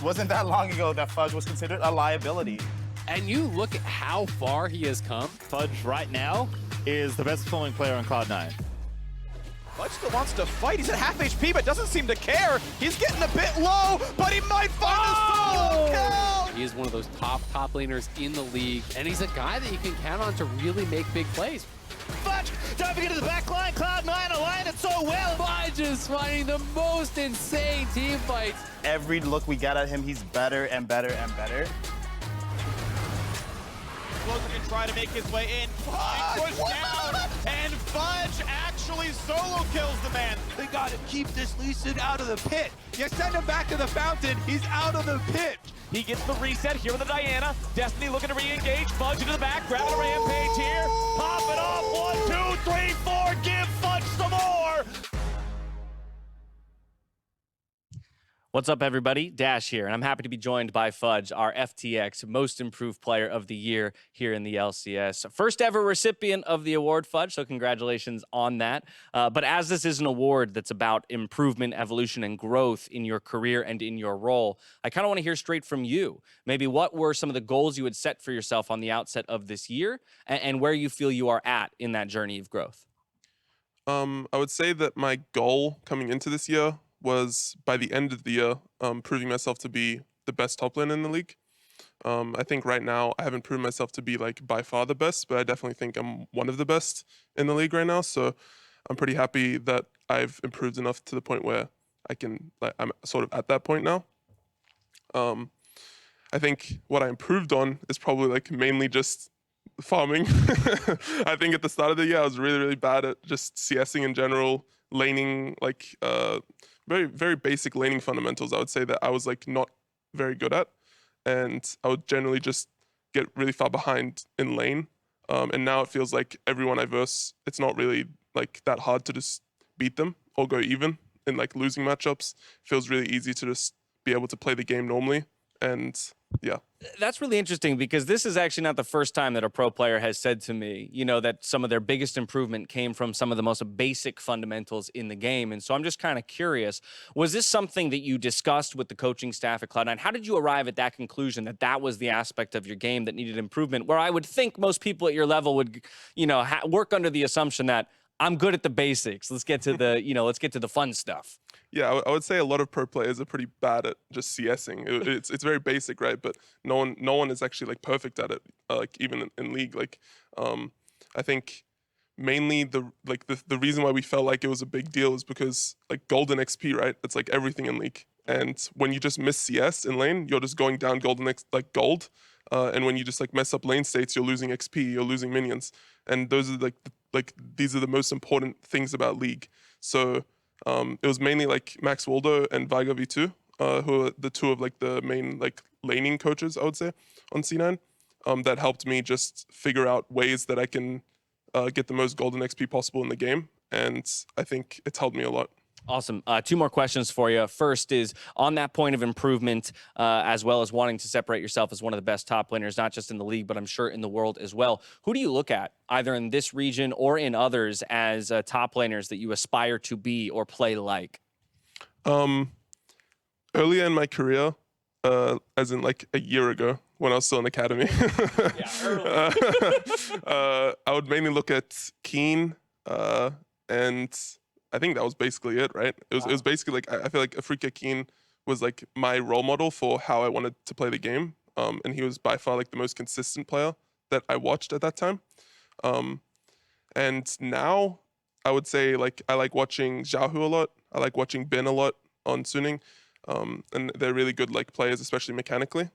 Wasn't that long ago that Fudge was considered a liability. And you look at how far he has come. Fudge right now is the best performing player on Cloud9. Fudge still wants to fight. He's at half HP, but doesn't seem to care. He's getting a bit low, but he might find a solo kill. He is one of those top laners in the league, and he's a guy that you can count on to really make big plays. Fudge diving into the back line. Cloud9 aligned it so well. Fudge is finding the most insane team fights. Every look we get at him, he's better and better and better. Closer can try to make his way in. Fudge pushed down, and Fudge actually solo kills the man. They gotta keep this Lee Sin out of the pit. You send him back to the fountain, he's out of the pit. He gets the reset here with the Diana. Destiny looking to re-engage. Fudge into the back, grabbing a rampage here. Pop it off, 1, 2, 3, 4. Give Fudge some more. What's up, everybody? Dash here, and I'm happy to be joined by Fudge, our FTX Most Improved Player of the Year here in the LCS. First ever recipient of the award, Fudge, so congratulations on that. But as this is an award that's about improvement, evolution, and growth in your career and in your role, I kind of want to hear straight from you. Maybe what were some of the goals you had set for yourself on the outset of this year, and where you feel you are at in that journey of growth? I would say that my goal coming into this year was, by the end of the year, proving myself to be the best top laner in the league. I think right now I haven't proven myself to be like by far the best, but I definitely think I'm one of the best in the league right now. So I'm pretty happy that I've improved enough to the point where I'm sort of at that point now. I think what I improved on is probably like mainly just farming. I think at the start of the year I was really bad at just CSing in general, laning, like very basic laning fundamentals. I would say that I was like not very good at, and I would generally just get really far behind in lane. And now it feels like everyone I verse, it's not really like that hard to just beat them or go even in like losing matchups. It feels really easy to just be able to play the game normally. And yeah. That's really interesting, because this is actually not the first time that a pro player has said to me, you know, that some of their biggest improvement came from some of the most basic fundamentals in the game. And so I'm just kind of curious, was this something that you discussed with the coaching staff at Cloud9? How did you arrive at that conclusion that that was the aspect of your game that needed improvement, where I would think most people at your level would, you know, work under the assumption that I'm good at the basics. Let's get to the, you know, let's get to the fun stuff. Yeah, I would say a lot of pro players are pretty bad at just CSing. It's very basic, right? But no one is actually like perfect at it. Like even in league, like I think mainly the reason why we felt like it was a big deal is because like golden XP, right? It's like everything in league. And when you just miss CS in lane, you're just going down like gold. And when you just like mess up lane states, you're losing XP, you're losing minions. And those are like these are the most important things about league. So it was mainly like Max Waldo and Viga V2, who are the two of like the main like laning coaches, I would say, on C9, that helped me just figure out ways that I can get the most golden XP possible in the game. And I think it's helped me a lot. Awesome. Two more questions for you. First is on that point of improvement, as well as wanting to separate yourself as one of the best top laners, not just in the league, but I'm sure in the world as well. Who do you look at, either in this region or in others, as top laners that you aspire to be or play like? Earlier in my career, as in like a year ago, when I was still in academy, I would mainly look at Keen, and I think that was basically it, right? It was basically like, I feel like Afrika Keen was like my role model for how I wanted to play the game. And he was by far like the most consistent player that I watched at that time. And now I would say like I like watching Xiaohu a lot. I like watching Bin a lot on Suning. And they're really good like players, especially mechanically.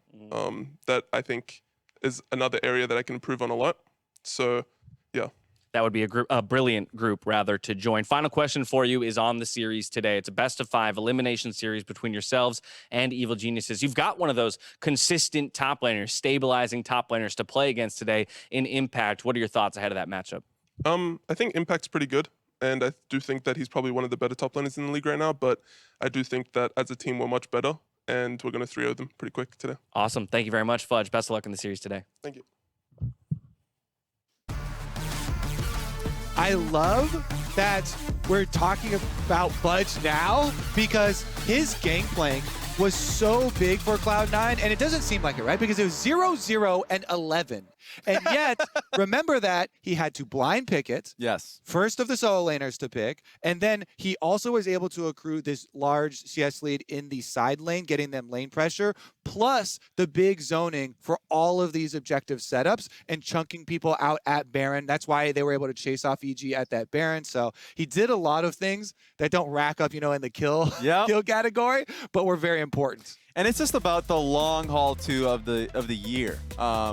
That I think is another area that I can improve on a lot. So yeah. That would be a brilliant group, rather, to join. Final question for you is on the series today. It's a best-of-5 elimination series between yourselves and Evil Geniuses. You've got one of those consistent top laners, stabilizing top laners to play against today in Impact. What are your thoughts ahead of that matchup? I think Impact's pretty good, and I do think that he's probably one of the better top laners in the league right now, but I do think that as a team we're much better, and we're going to 3-0 them pretty quick today. Awesome. Thank you very much, Fudge. Best of luck in the series today. Thank you. I love that we're talking about Fudge now, because his gangplank was so big for Cloud9, and it doesn't seem like it, right? Because it was 0-0 and 11. And yet, remember that he had to blind pick it. Yes. First of the solo laners to pick, and then he also was able to accrue this large CS lead in the side lane, getting them lane pressure, plus the big zoning for all of these objective setups and chunking people out at Baron. That's why they were able to chase off EG at that Baron. So he did a lot of things that don't rack up, you know, in the kill category, but were very important. And it's just about the long haul too of the year,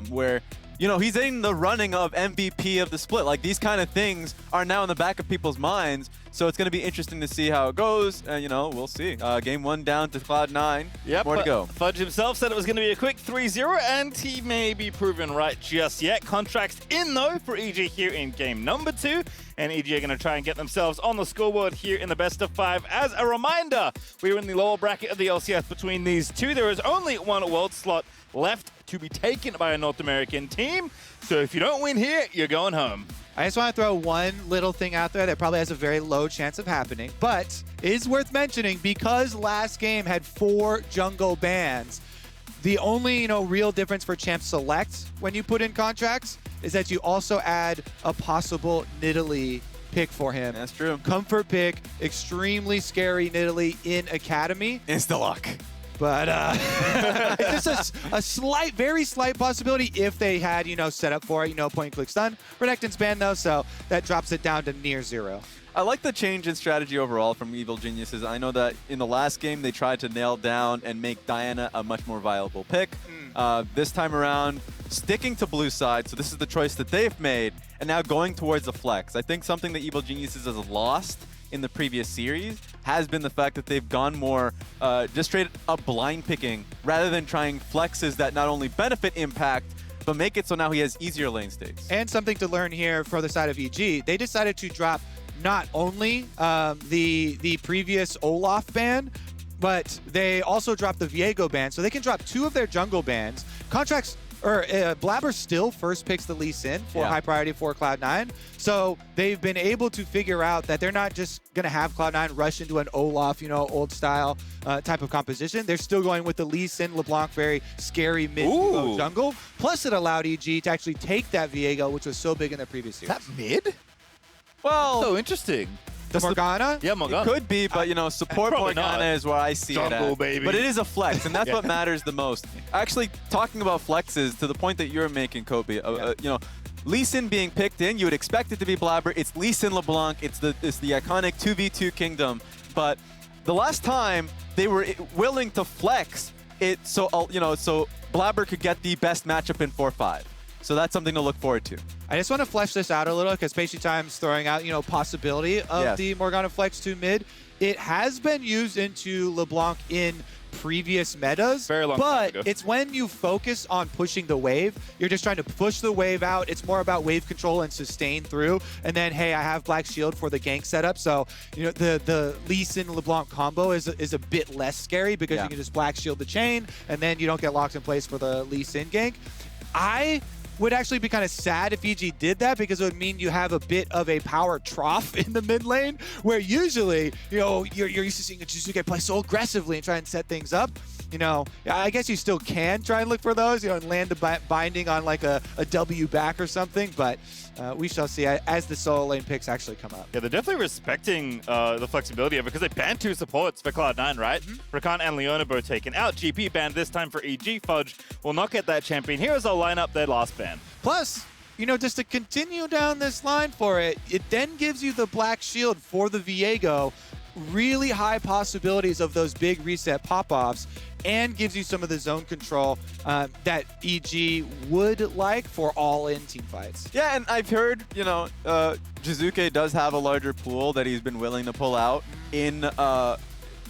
where, you know, he's in the running of MVP of the split. Like, these kind of things are now in the back of people's minds. So it's going to be interesting to see how it goes. And, you know, we'll see. Game 1 down to Cloud9. Yep, More to go. Fudge himself said it was going to be a quick 3-0, and he may be proven right just yet. Contractz in, though, for EG here in game number 2. And EG are going to try and get themselves on the scoreboard here in the best of 5. As a reminder, we're in the lower bracket of the LCS between these two. There is only one world slot left to be taken by a North American team. So if you don't win here, you're going home. I just want to throw one little thing out there that probably has a very low chance of happening, but is worth mentioning because last game had 4 jungle bans. The only, you know, real difference for Champ Select when you put in Contractz is that you also add a possible Nidalee pick for him. That's true. Comfort pick, extremely scary Nidalee in Academy. Insta-lock. But it's just a slight, very slight possibility if they had, you know, set up for it, you know, point and click stun. Renekton's banned though, so that drops it down to near 0. I like the change in strategy overall from Evil Geniuses. I know that in the last game, they tried to nail down and make Diana a much more viable pick. This time around, sticking to blue side, so this is the choice that they've made, and now going towards the flex. I think something that Evil Geniuses has lost in the previous series has been the fact that they've gone more just straight up blind picking rather than trying flexes that not only benefit Impact, but make it so now he has easier lane states. And something to learn here for the side of EG, they decided to drop not only the previous Olaf ban, but they also dropped the Viego ban, so they can drop 2 of their jungle bans. Contractz, or Blabber still first picks the Lee Sin for high priority for Cloud9. So they've been able to figure out that they're not just going to have Cloud9 rush into an Olaf, you know, old style type of composition. They're still going with the Lee Sin, LeBlanc, very scary mid jungle. Plus it allowed EG to actually take that Viego, which was so big in the previous series. Is that mid? Well, So interesting. The Morgana? Yeah, Morgana. it could be, but, you know, support Morgana is where I see it at. Baby. But it is a flex, and that's what matters the most. Actually, talking about flexes, to the point that you're making, Kobe, you know, Lee Sin being picked in, you would expect it to be Blabber. It's Lee Sin LeBlanc. It's the iconic 2v2 kingdom. But the last time they were willing to flex it, so you know, so Blabber could get the best matchup in 4-5. So that's something to look forward to. I just want to flesh this out a little because Pastry Time's throwing out, you know, possibility of the Morgana Flex to mid. It has been used into LeBlanc in previous metas, Very long time ago. but it's when you focus on pushing the wave, you're just trying to push the wave out. It's more about wave control and sustain through. And then, hey, I have Black Shield for the gank setup. So, you know, the Lee Sin LeBlanc combo is a bit less scary because you can just Black Shield the chain and then you don't get locked in place for the Lee Sin gank. I would actually be kind of sad if EG did that because it would mean you have a bit of a power trough in the mid lane where usually, you know, you're used to seeing a Jizuke play so aggressively and try and set things up. You know, I guess you still can try and look for those, you know, and land the binding on like a W back or something, but we shall see as the solo lane picks actually come up. Yeah, they're definitely respecting the flexibility of it because they banned 2 supports for Cloud9, right? Rakan and Leona both taken out. GP banned this time for EG. Fudge will not get that champion. Here's our lineup, their last ban. Plus, you know, just to continue down this line for it, it then gives you the Black Shield for the Viego, really high possibilities of those big reset pop-offs, and gives you some of the zone control that EG would like for all-in team fights. Yeah, and I've heard, you know, Jizuke does have a larger pool that he's been willing to pull out in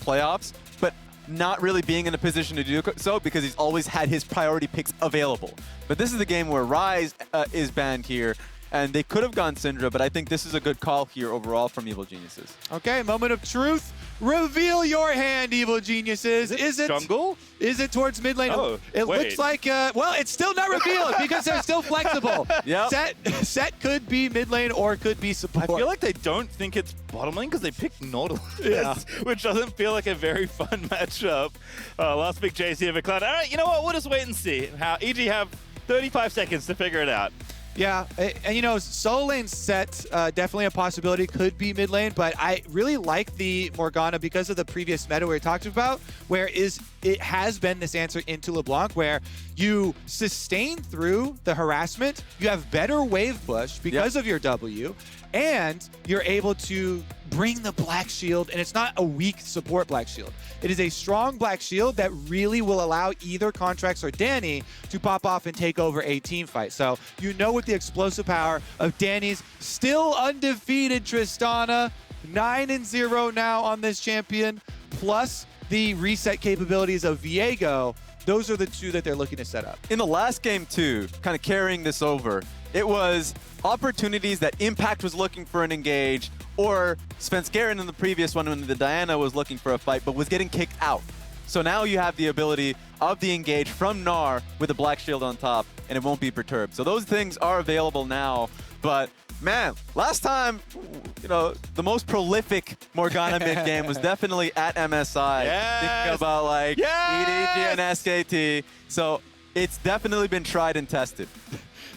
playoffs, but not really being in a position to do so because he's always had his priority picks available. But this is the game where Ryze is banned here, and they could have gone Syndra, but I think this is a good call here overall from Evil Geniuses. Okay, moment of truth. Reveal your hand, evil geniuses. Is it jungle? Is it towards mid lane? Oh, it wait. looks like, well, it's still not revealed because they're still flexible. Yep. Set could be mid lane or could be I support. feel like they don't think it's bottom lane because they picked Nautilus, Yeah. which doesn't feel like a very fun matchup. Last big J's here for Cloud. All right, you know what? We'll just wait and see. How EG have 35 seconds to figure it out. Yeah, and you know, solo lane set definitely a possibility, could be mid lane, but I really like the Morgana because of the previous meta we talked about, where it has been this answer into LeBlanc, where you sustain through the harassment, you have better wave push because of your W, and you're able to bring the Black Shield, and it's not a weak support Black Shield. It is a strong Black Shield that really will allow either Contractz or Danny to pop off and take over a team fight. So you know, with the explosive power of Danny's still undefeated Tristana, 9-0 now on this champion, plus the reset capabilities of Viego, those are the two that they're looking to set up. In the last game too, kind of carrying this over, it was opportunities that Impact was looking for an engage, or Svenskeren in the previous one when the Diana was looking for a fight but was getting kicked out. So now you have the ability of the engage from Gnar with a Black Shield on top, and it won't be perturbed. So those things are available now, but man, last time, you know, the most prolific Morgana mid game was definitely at MSI. Thinking about like EDG and SKT. So it's definitely been tried and tested.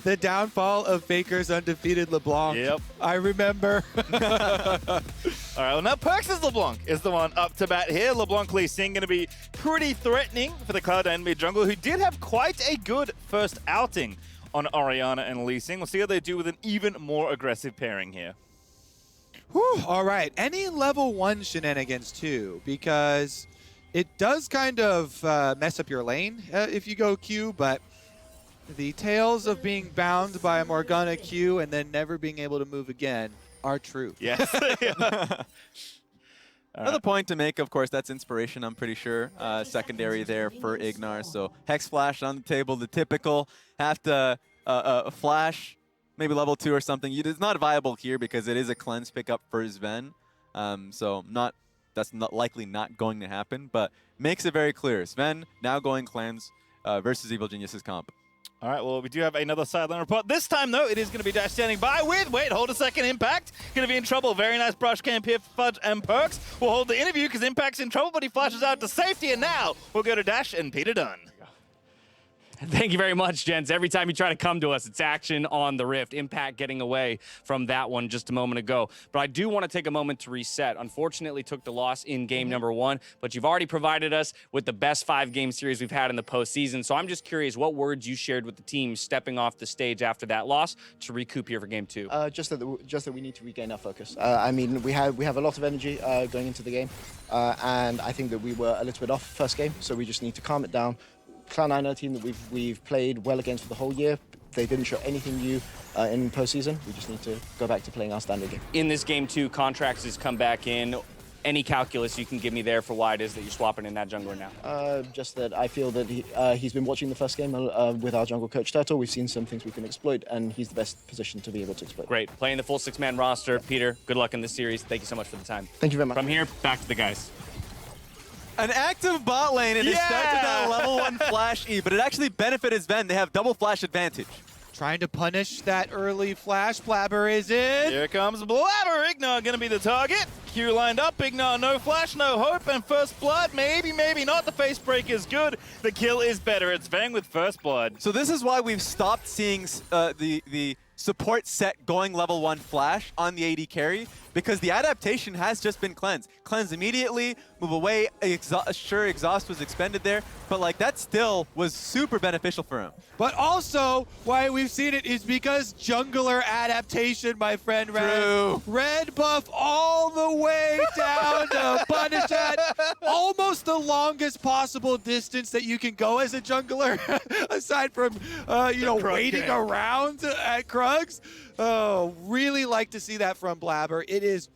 The downfall of Faker's undefeated LeBlanc. Yep. I remember. All right, well, now Perks' LeBlanc is the one up to bat here. LeBlanc Lee Sin going to be pretty threatening for the Cloud9 mid jungle, who did have quite a good first outing on Orianna and Lee Sin. We'll see how they do with an even more aggressive pairing here. Whew, all right. Any level 1 shenanigans too, because it does kind of mess up your lane if you go Q, but the tales of being bound by a Morgana Q and then never being able to move again are true. Yes. Another point to make, of course, that's inspiration, I'm pretty sure. Secondary there for Ignar. So Hex Flash on the table, the typical. Have to flash, maybe level 2 or something. It's not viable here because it is a cleanse pickup for Sven. So that's likely not going to happen, but makes it very clear. Sven now going cleanse versus Evil Genius's comp. All right, well, we do have another sideline report. This time, though, it is going to be Dash standing by with, wait, hold a second, Impact. Going to be in trouble. Very nice brush camp here for Fudge and Perks. We'll hold the interview because Impact's in trouble, but he flashes out to safety, and now we'll go to Dash and Peter Dunn. Thank you very much, gents. Every time you try to come to us, it's action on the Rift. Impact getting away from that one just a moment ago. But I do want to take a moment to reset. Unfortunately, took the loss in game number 1, but you've already provided us with the best 5-game series we've had in the postseason. So I'm just curious what words you shared with the team stepping off the stage after that loss to recoup here for game 2. Just that we need to regain our focus. I mean, we have a lot of energy going into the game, and I think that we were a little bit off first game, so we just need to calm it down. Cloud9 are a team that we've played well against for the whole year. They didn't show anything new in postseason. We just need to go back to playing our standard game. In this game 2, Contractz has come back in. Any calculus you can give me there for why it is that you're swapping in that jungler now? Just that I feel that he's been watching the first game with our jungle coach Turtle. We've seen some things we can exploit, and he's the best position to be able to exploit. Great. Playing the full 6-man roster. Peter, good luck in this series. Thank you so much for the time. Thank you very much. From here, back to the guys. An active bot lane, and it starts with that level 1 flash E, but it actually benefited Sven. They have double flash advantage. Trying to punish that early flash. Blabber is in. Here comes Blabber. Ignar going to be the target. Q lined up. Ignar, no flash, no hope, and first blood. Maybe, maybe not. The face break is good. The kill is better. It's Vang with first blood. So this is why we've stopped seeing the support set going level 1 flash on the AD carry, because the adaptation has just been cleansed. Cleanse immediately, move away. Sure, exhaust was expended there, but like that still was super beneficial for him. But also, why we've seen it is because jungler adaptation, my friend Red. True. Red buff all the way down to punish that. Almost the longest possible distance that you can go as a jungler, aside from, waiting around at Krugs. Oh, really like to see that from Blabber. It is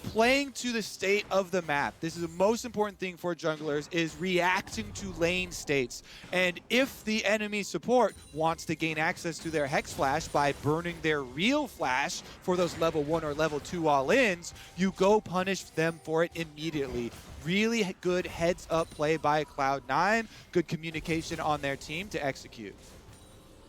playing to the state of the map. This is the most important thing for junglers, is reacting to lane states. And if the enemy support wants to gain access to their Hex Flash by burning their real Flash for those level 1 or level 2 all-ins, you go punish them for it immediately. Really good heads-up play by Cloud9. Good communication on their team to execute.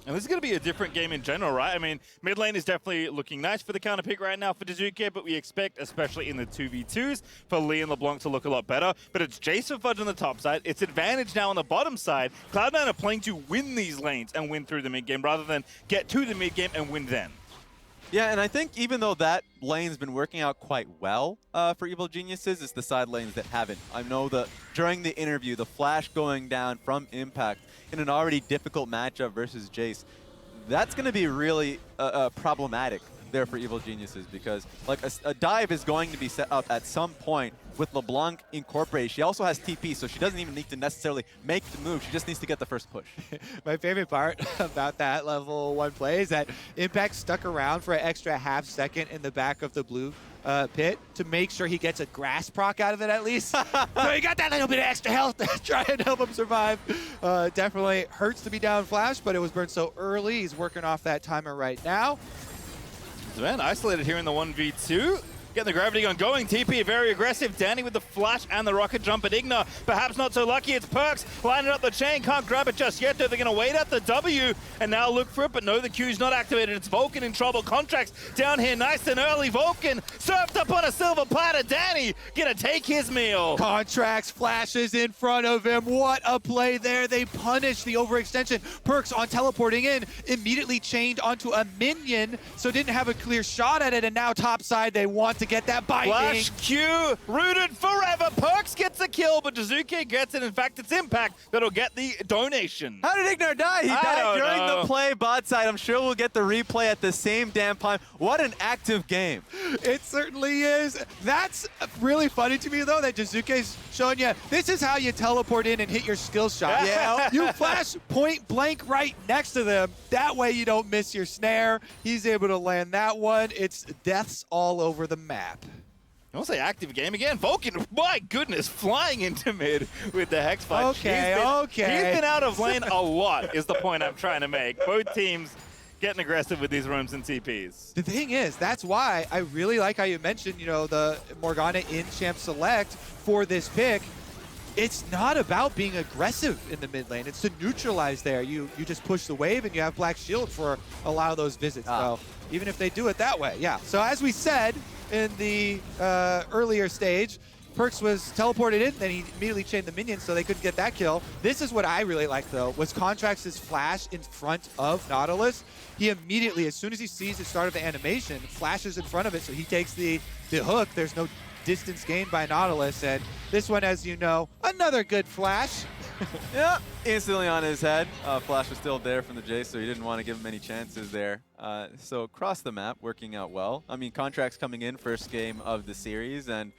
And this is going to be a different game in general, right? I mean, mid lane is definitely looking nice for the counter pick right now for Dazuke, but we expect, especially in the 2v2s, for Lee and LeBlanc to look a lot better. But it's Jace and Fudge on the top side. It's advantage now on the bottom side. Cloud9 are playing to win these lanes and win through the mid game rather than get to the mid game and win then. Yeah, and I think even though that lane's been working out quite well for Evil Geniuses, it's the side lanes that haven't. I know that during the interview, the flash going down from Impact in an already difficult matchup versus Jace, that's going to be really problematic there for Evil Geniuses, because like a dive is going to be set up at some point with LeBlanc incorporated. She also has TP, so she doesn't even need to necessarily make the move. She just needs to get the first push. My favorite part about that level 1 play is that Impact stuck around for an extra half second in the back of the blue pit to make sure he gets a grass proc out of it at least. So he got that little bit of extra health to try and help him survive. Definitely hurts to be down flash, but it was burned so early. He's working off that timer right now. Sven isolated here in the 1v2. Getting the gravity gun going. TP very aggressive. Danny with the flash and the rocket jump at Igna. Perhaps not so lucky. It's Perks lining up the chain. Can't grab it just yet, though. They're going to wait at the W and now look for it, but no, the Q's not activated. It's Vulcan in trouble. Contractz down here nice and early. Vulcan served up on a silver platter. Danny going to take his meal. Contractz flashes in front of him. What a play there. They punish the overextension. Perks on teleporting in, immediately chained onto a minion, so didn't have a clear shot at it, and now topside they want to get that binding. Flash Q, rooted forever. Perks gets a kill, but Dazuke gets it. In fact, it's Impact that'll get the donation. How did Ignar die? He died during the play bot side. I'm sure we'll get the replay at the same damn time. What an active game. It certainly is. That's really funny to me, though, that Dazuke's showing you, this is how you teleport in and hit your skill shot. Yeah. You flash point blank right next to them. That way you don't miss your snare. He's able to land that one. It's deaths all over the map. I want to say active game again. Vulcan, my goodness, flying into mid with the Hex Fudge. Okay. He's been out of lane a lot, is the point I'm trying to make. Both teams getting aggressive with these roams and TPs. The thing is, that's why I really like how you mentioned, you know, the Morgana in Champ Select for this pick. It's not about being aggressive in the mid lane. It's to neutralize there. You just push the wave and you have Black Shield for a lot of those visits. So even if they do it that way, yeah. So as we said in the earlier stage, Perks was teleported in, then he immediately chained the minions so they couldn't get that kill. This is what I really like, though, was Contractz' flash in front of Nautilus. He immediately, as soon as he sees the start of the animation, flashes in front of it, so he takes the hook. There's no distance gained by Nautilus, and this one, as you know, another good flash. Yeah, instantly on his head. Flash was still there from the Jace, so he didn't want to give him any chances there. So across the map, working out well. I mean, Contractz coming in, first game of the series, and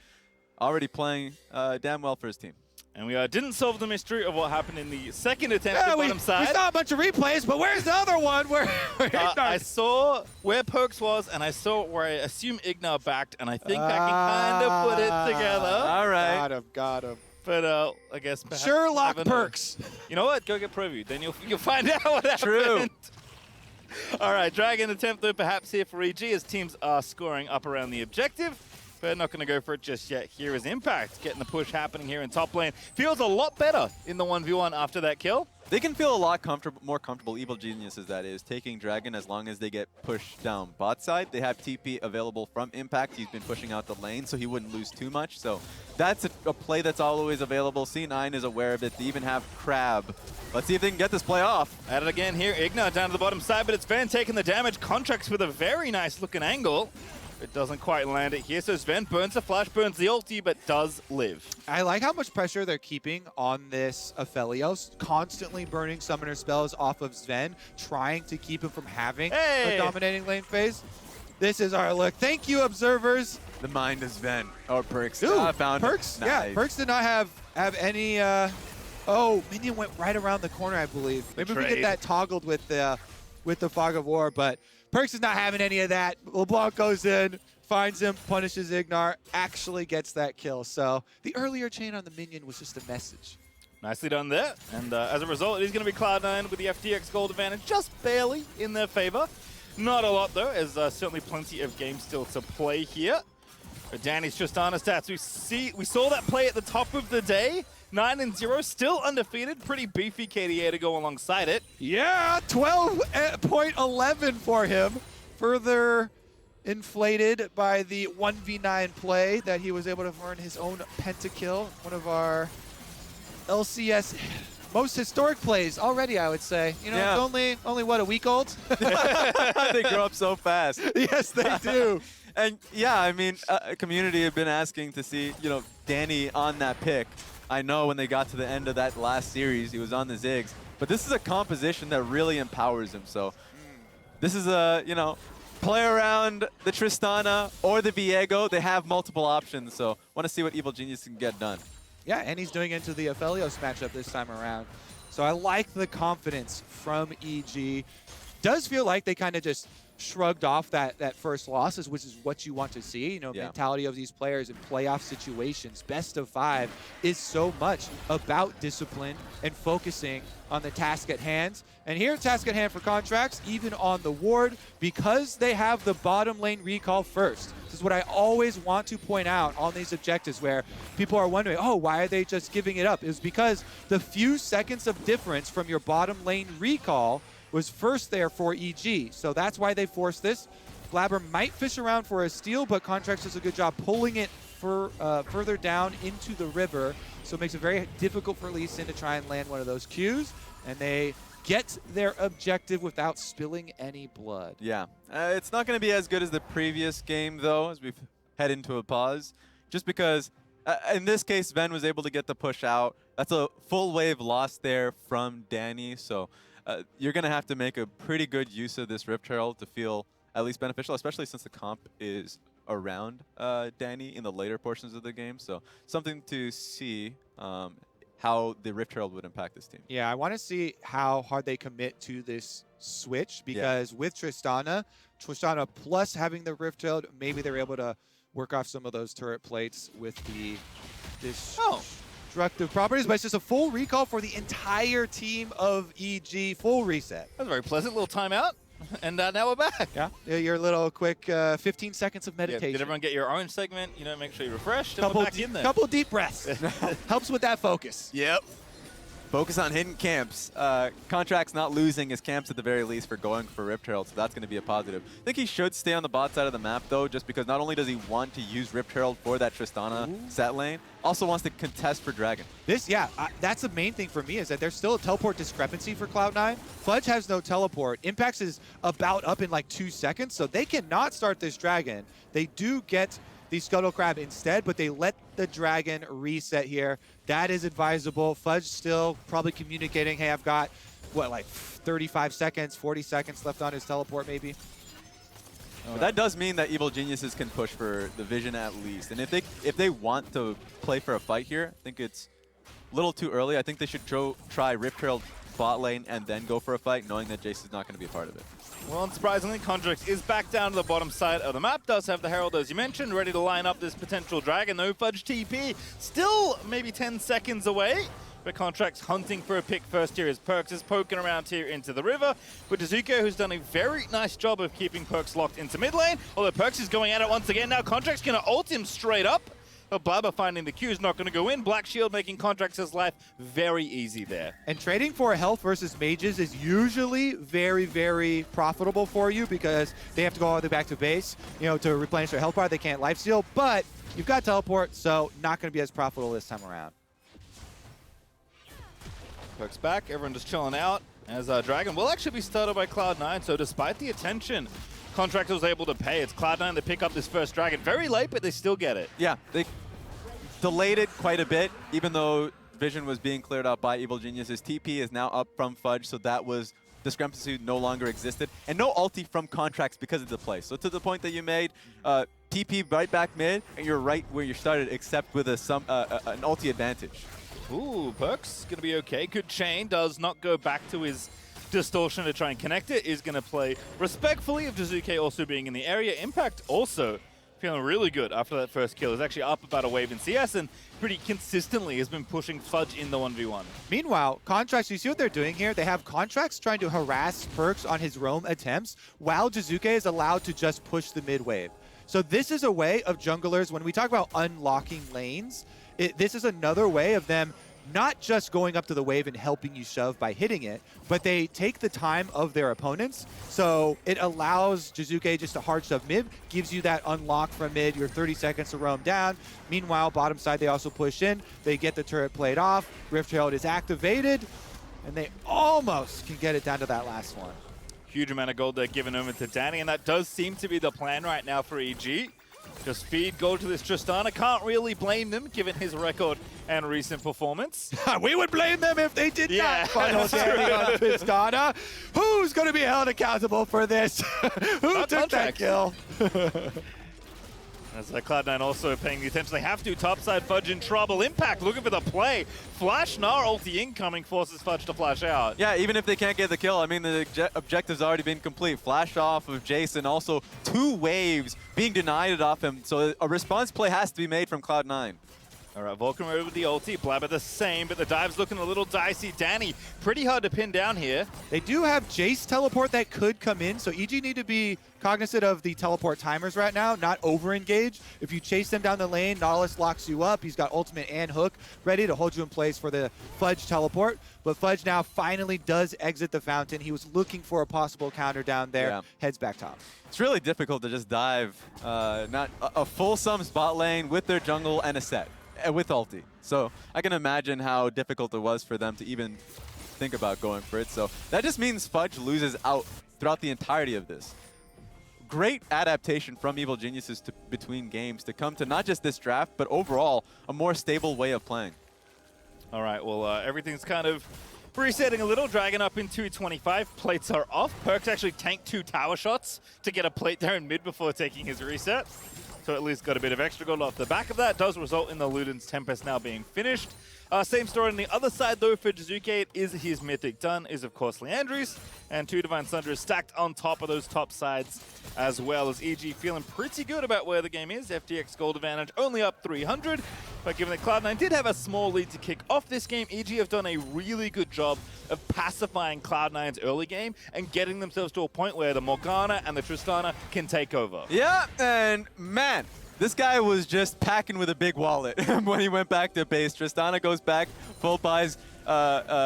already playing damn well for his team. And we didn't solve the mystery of what happened in the second attempt at bottom side. We saw a bunch of replays, but where's the other one? I saw where Perks was, and I saw where I assume Ignar backed, and I think I can kind of put it together. All right. Got him. But I guess perhaps Sherlock Perks. You know what? Go get previewed. Then you'll find out what happened. True. All right, Dragon attempt though perhaps here for EG as teams are scoring up around the objective. But not going to go for it just yet. Here is Impact getting the push happening here in top lane. Feels a lot better in the 1v1 after that kill. They can feel a lot more comfortable, Evil Geniuses that is, taking Dragon as long as they get pushed down bot side. They have TP available from Impact. He's been pushing out the lane, so he wouldn't lose too much. So that's a play that's always available. C9 is aware of it. They even have Crab. Let's see if they can get this play off. At it again here. Ignar down to the bottom side, but it's Sven taking the damage. Contractz with a very nice looking angle. It doesn't quite land it here, so Sven burns the flash, burns the ulti, but does live. I like how much pressure they're keeping on this Aphelios, constantly burning summoner spells off of Sven, trying to keep him from having a dominating lane phase. This is our look. Thank you, observers. The mind is Sven. Or Perks. Ooh, Found Perks. Nice. Yeah, Perks did not have any. Oh, minion went right around the corner, I believe. Maybe we get that toggled with the Fog of War, but Perks is not having any of that. LeBlanc goes in, finds him, punishes Ignar, actually gets that kill. So the earlier chain on the minion was just a message. Nicely done there. And as a result, it is going to be Cloud9 with the FTX gold advantage just barely in their favor. Not a lot, though, as certainly plenty of games still to play here. Danny's Tristana stats. We saw that play at the top of the day. 9-0, still undefeated. Pretty beefy KDA to go alongside it. Yeah, 12.11 for him. Further inflated by the 1v9 play that he was able to earn his own pentakill. One of our LCS most historic plays already, I would say. You know, it's only what, a week old? They grow up so fast. Yes, they do. And yeah, I mean, community have been asking to see, you know, Danny on that pick. I know when they got to the end of that last series, he was on the Ziggs. But this is a composition that really empowers him. So this is a, you know, play around the Tristana or the Viego. They have multiple options. So want to see what Evil Genius can get done. Yeah, and he's doing into the Aphelios matchup this time around. So I like the confidence from EG. Does feel like they kind of just shrugged off that first losses, which is what you want to see. You know, mentality of these players in playoff situations. Best of 5 is so much about discipline and focusing on the task at hand. And here, task at hand for Contractz, even on the ward, because they have the bottom lane recall first. This is what I always want to point out on these objectives where people are wondering, oh, why are they just giving it up? It's because the few seconds of difference from your bottom lane recall was first there for EG. So that's why they forced this. Blabber might fish around for a steal, but Contractz does a good job pulling it further down into the river. So it makes it very difficult for Lee Sin to try and land one of those Qs. And they get their objective without spilling any blood. Yeah. It's not going to be as good as the previous game, though, as we head into a pause. Just because, in this case, Ven was able to get the push out. That's a full wave lost there from Danny. So you're going to have to make a pretty good use of this Rift Herald to feel at least beneficial, especially since the comp is around Danny in the later portions of the game. So something to see how the Rift Herald would impact this team. Yeah, I want to see how hard they commit to this switch because with Tristana plus having the Rift Herald, maybe they're able to work off some of those turret plates with the destructive properties, but it's just a full recall for the entire team of EG, full reset. That was very pleasant. Little timeout. And now we're back. Yeah, your little quick 15 seconds of meditation. Did everyone get your own segment? You know, make sure you refresh. And we're back in there. Couple deep breaths. Helps with that focus. Yep. Focus on hidden camps. Contractz not losing his camps at the very least for going for Rift Herald, so that's going to be a positive. I think he should stay on the bot side of the map, though, just because not only does he want to use Rift Herald for that Tristana set lane, also wants to contest for Dragon. That's the main thing for me is that there's still a teleport discrepancy for Cloud9. Fudge has no teleport. Impacts is about up in like 2 seconds, so they cannot start this Dragon. They do get the Scuttle Crab instead, but they let the Dragon reset here. That is advisable. Fudge still probably communicating, hey, I've got, what, like 35 seconds, 40 seconds left on his teleport maybe. But that does mean that Evil Geniuses can push for the Vision at least. And if they want to play for a fight here, I think it's a little too early. I think they should try Rift Herald bot lane and then go for a fight, knowing that Jace is not going to be a part of it. Well, unsurprisingly, Contractz is back down to the bottom side of the map. Does have the Herald, as you mentioned, ready to line up this potential Dragon. No Fudge TP. Still maybe 10 seconds away. But Contractz hunting for a pick first here as Perkz is poking around here into the river. With Dazuko, who's done a very nice job of keeping Perkz locked into mid lane. Although Perkz is going at it once again. Now Contractz going to ult him straight up. But Blabber finding the Q is not going to go in. Black Shield making Contractz' life very easy there. And trading for health versus mages is usually very, very profitable for you because they have to go all the way back to base, you know, to replenish their health bar. They can't lifesteal, but you've got teleport, so not going to be as profitable this time around. Perkz back, everyone just chilling out as Dragon will actually be started by Cloud9. So despite the attention Contractz was able to pay, it's Cloud9 to pick up this first Dragon. Very late, but they still get it. Yeah, they delayed it quite a bit, even though Vision was being cleared out by Evil Geniuses. TP is now up from Fudge, so that was discrepancy no longer existed. And no ulti from Contractz because of the play. So to the point that you made, TP right back mid, and you're right where you started, except with an ulti advantage. Ooh, Perkz going to be okay. Good chain, does not go back to his distortion to try and connect it. Is going to play respectfully of Dazuke also being in the area. Impact also feeling really good after that first kill. He's actually up about a wave in CS and pretty consistently has been pushing Fudge in the 1v1. Meanwhile, Contractz, you see what they're doing here? They have Contractz trying to harass Perkz on his roam attempts, while Jizuke is allowed to just push the mid wave. So this is a way of junglers, when we talk about unlocking lanes, this is another way of them not just going up to the wave and helping you shove by hitting it, but they take the time of their opponents. So it allows Jizuke just to hard shove mid, gives you that unlock from mid, your 30 seconds to roam down. Meanwhile, bottom side, they also push in. They get the turret played off. Rift Herald is activated, and they almost can get it down to that last one. Huge amount of gold they're giving over to Danny, and that does seem to be the plan right now for EG. Just feed gold to this Tristana. Can't really blame them, given his record and recent performance. We would blame them if they did not funnel that's Danny on Tristana. Who's going to be held accountable for this? Who Not took that Contractz. kill? As Cloud9 also paying the attention. They have to. Topside, Fudge in trouble. Impact looking for the play. Flash Gnar ulti incoming forces Fudge to flash out. Yeah, even if they can't get the kill, I mean, the objective's already been complete. Flash off of Jason, also 2 waves being denied off him. So a response play has to be made from Cloud9. All right, Vulcan over the ulti. Blabber the same, but the dive's looking a little dicey. Danny, pretty hard to pin down here. They do have Jace teleport that could come in, so EG need to be cognizant of the teleport timers right now, not over-engage. If you chase them down the lane, Nautilus locks you up. He's got ultimate and hook ready to hold you in place for the Fudge teleport. But Fudge now finally does exit the fountain. He was looking for a possible counter down there, heads back top. It's really difficult to just dive not a full sum spot lane with their jungle and a set. With ulti. So I can imagine how difficult it was for them to even think about going for it. So that just means Fudge loses out throughout the entirety of this. Great adaptation from Evil Geniuses between games to come to not just this draft, but overall a more stable way of playing. All right, well, everything's kind of resetting a little. Dragon up in 225. Plates are off. Perkz actually tanked 2 tower shots to get a plate there in mid before taking his reset. So at least got a bit of extra gold off the back of that. Does result in the Luden's Tempest now being finished. Same story on the other side, though, for Jizuke. It is his mythic done, is of course Leandry's, and 2 Divine Sunders stacked on top of those top sides, as well as EG feeling pretty good about where the game is. FTX gold advantage only up 300, but given that Cloud9 did have a small lead to kick off this game, EG have done a really good job of pacifying Cloud9's early game and getting themselves to a point where the Morgana and the Tristana can take over. Yeah, and man, this guy was just packing with a big wallet when he went back to base. Tristana goes back, full buys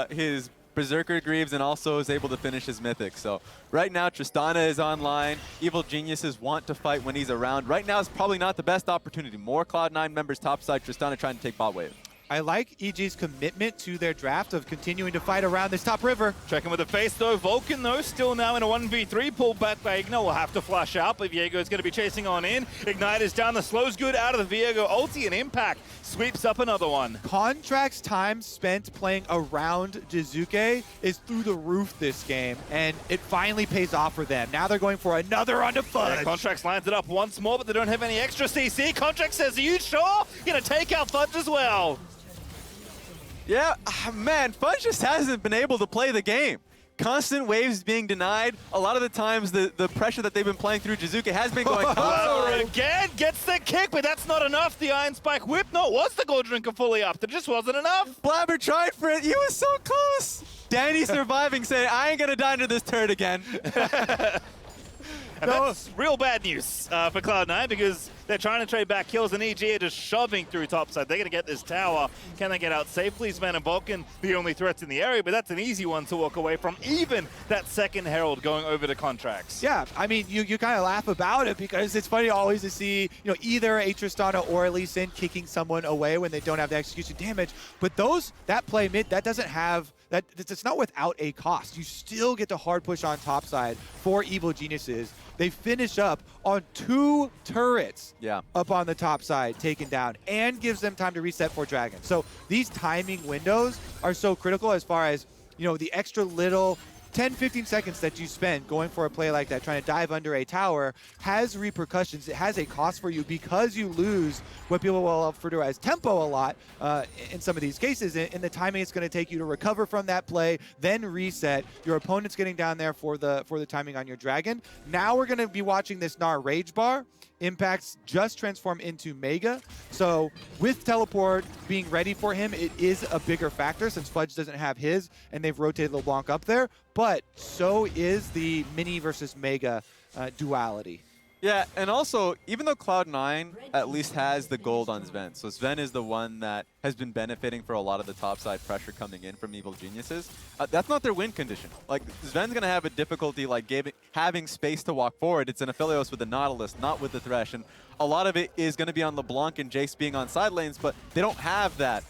his Berserker Greaves, and also is able to finish his Mythic. So right now, Tristana is online. Evil Geniuses want to fight when he's around. Right now is probably not the best opportunity. More Cloud9 members topside. Tristana trying to take bot wave. I like EG's commitment to their draft of continuing to fight around this top river. Checking with the face, though. Vulcan, though, still now in a 1v3. Pulled back by Igna. Will have to flash out, but Viego's going to be chasing on in. Ignite is down. The slow's good out of the Viego ulti, and Impact sweeps up another one. Contract's time spent playing around Jizuke is through the roof this game, and it finally pays off for them. Now they're going for another onto Fudge. Yeah, Contractz lines it up once more, but they don't have any extra CC. Contractz says, are you sure? Gonna take out Fudge as well. Yeah, man, Fudge just hasn't been able to play the game. Constant waves being denied. A lot of the times, the pressure that they've been playing through Jizuke has been going Blabber again gets the kick, but that's not enough. The Iron Spike whip. No, it was the Gold Drinker fully up. It just wasn't enough. Blabber tried for it. He was so close. Danny surviving, saying, I ain't going to die under this turret again. And that's real bad news for Cloud9 because they're trying to trade back kills and EG are just shoving through topside. They're going to get this tower. Can they get out safely? Sven and Vulcan, the only threats in the area, but that's an easy one to walk away from. Even that second Herald going over to Contractz. Yeah, I mean, you kind of laugh about it because it's funny always to see, you know, either a Tristana or a Lee Sin kicking someone away when they don't have the execution damage. But that play mid, that doesn't have, it's not without a cost. You still get to hard push on topside for Evil Geniuses. They finish up on 2 turrets up on the top side, taken down, and gives them time to reset for Dragon. So these timing windows are so critical as far as, you know, the extra little 10-15 seconds that you spend going for a play like that, trying to dive under a tower, has repercussions. It has a cost for you because you lose what people will refer to as tempo a lot in some of these cases. And the timing it's going to take you to recover from that play, then reset. Your opponent's getting down there for the timing on your Dragon. Now we're going to be watching this Gnar Rage Bar. Impact's just transformed into Mega. So with Teleport being ready for him, it is a bigger factor since Fudge doesn't have his, and they've rotated LeBlanc up there. But so is the Mini versus Mega duality. Yeah, and also, even though Cloud9 at least has the gold on Sven, so Sven is the one that has been benefiting for a lot of the topside pressure coming in from Evil Geniuses, that's not their win condition. Like, Sven's going to have a difficulty like having space to walk forward. It's an Aphelios with the Nautilus, not with the Thresh, and a lot of it is going to be on LeBlanc and Jace being on side lanes, but they don't have that,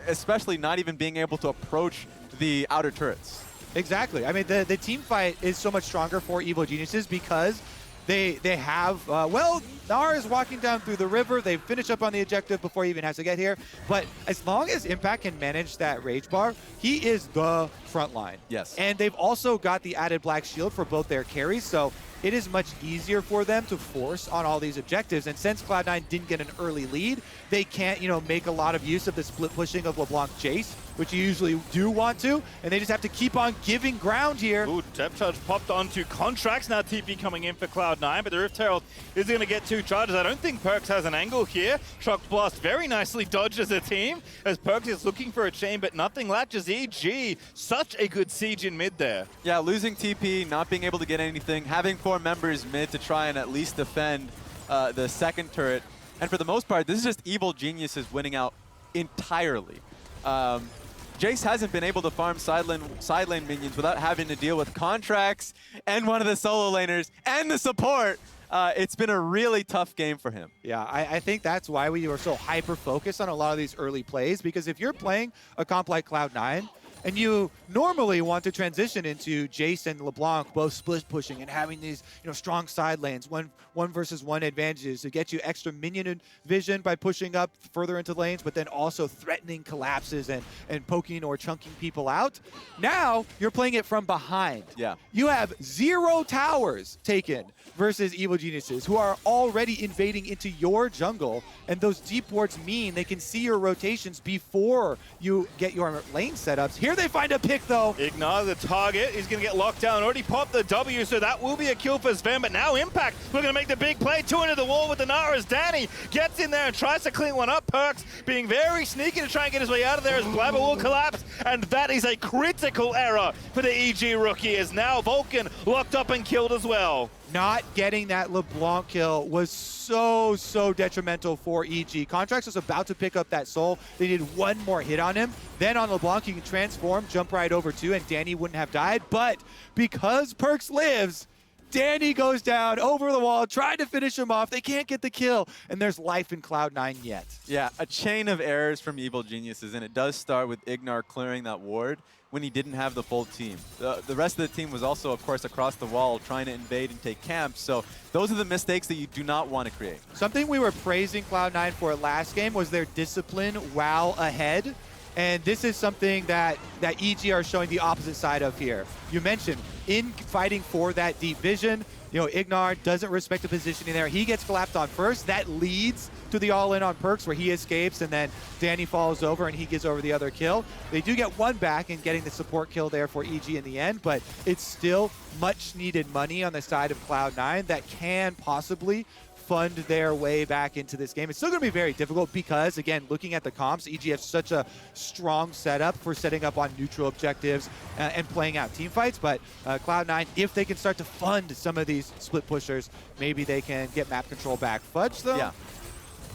especially not even being able to approach the outer turrets. Exactly. I mean, the team fight is so much stronger for Evil Geniuses because they have, well, Nar is walking down through the river. They finish up on the objective before he even has to get here. But as long as Impact can manage that Rage Bar, he is the front line. Yes. And they've also got the added Black Shield for both their carries, so it is much easier for them to force on all these objectives. And since Cloud9 didn't get an early lead, they can't, make a lot of use of the split pushing of LeBlanc Jace, which you usually do want to, and they just have to keep on giving ground here. Ooh, Depth Charge popped onto Contractz. Now TP coming in for Cloud9, but the Rift Herald is going to get 2 charges. I don't think Perkz has an angle here. Shock Blast very nicely dodged as a team, as Perkz is looking for a chain, but nothing latches. EG, such a good siege in mid there. Yeah, losing TP, not being able to get anything, having 4 members mid to try and at least defend the second turret. And for the most part, this is just Evil Geniuses winning out entirely. Jace hasn't been able to farm side lane minions without having to deal with Contractz and one of the solo laners and the support. It's been a really tough game for him. Yeah, I think that's why we were so hyper-focused on a lot of these early plays, because if you're playing a comp like Cloud9, and you normally want to transition into Jace and LeBlanc both split pushing and having these strong side lanes, one versus one advantages to get you extra minion vision by pushing up further into lanes, but then also threatening collapses and poking or chunking people out. Now you're playing it from behind. Yeah. You have 0 towers taken versus Evil Geniuses, who are already invading into your jungle, and those deep wards mean they can see your rotations before you get your lane setups. Here they find a pick, though. Ignar, the target, is going to get locked down. Already popped the W, so that will be a kill for Sven, but now Impact, we're going to make the big play. 2 into the wall with the Nara as Danny gets in there and tries to clean one up. Perkz being very sneaky to try and get his way out of there as Blabber will collapse, and that is a critical error for the EG rookie, as now Vulcan locked up and killed as well. Not getting that LeBlanc kill was so detrimental for EG. Contractz was about to pick up that soul. They did one more hit on him. Then on LeBlanc, you can transform, jump right over too, and Danny wouldn't have died. But because Perkz lives, Danny goes down over the wall, trying to finish him off. They can't get the kill, and there's life in Cloud9 yet. Yeah, a chain of errors from Evil Geniuses, and it does start with Ignar clearing that ward when he didn't have the full team. The rest of the team was also, of course, across the wall trying to invade and take camps, so those are the mistakes that you do not want to create. Something we were praising Cloud9 for last game was their discipline while ahead. And this is something that EG are showing the opposite side of here. You mentioned, in fighting for that deep vision, Ignar doesn't respect the positioning there. He gets collapsed on first. That leads to the all-in on Perkz, where he escapes, and then Danny falls over, and he gets over the other kill. They do get one back in getting the support kill there for EG in the end, but it's still much-needed money on the side of Cloud9 that can possibly fund their way back into this game. It's still going to be very difficult because, again, looking at the comps, EG has such a strong setup for setting up on neutral objectives and playing out team fights. But Cloud9, if they can start to fund some of these split pushers, maybe they can get map control back. Fudge, though? Yeah.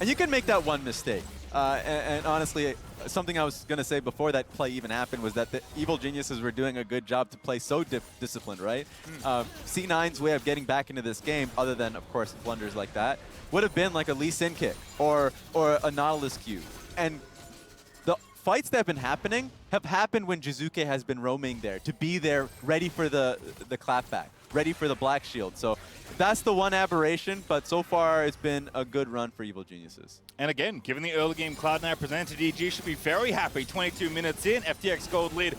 And you can make that one mistake. And honestly, something I was going to say before that play even happened was that the Evil Geniuses were doing a good job to play so disciplined, right? C9's way of getting back into this game, other than, of course, blunders like that, would have been like a Lee Sin kick or a Nautilus Q. And the fights that have been happening have happened when Jizuke has been roaming there, to be there ready for the clapback, ready for the Black Shield. So that's the one aberration, but so far it's been a good run for Evil Geniuses. And again, given the early game Cloud9 presented, EG should be very happy. 22 minutes in, FTX gold lead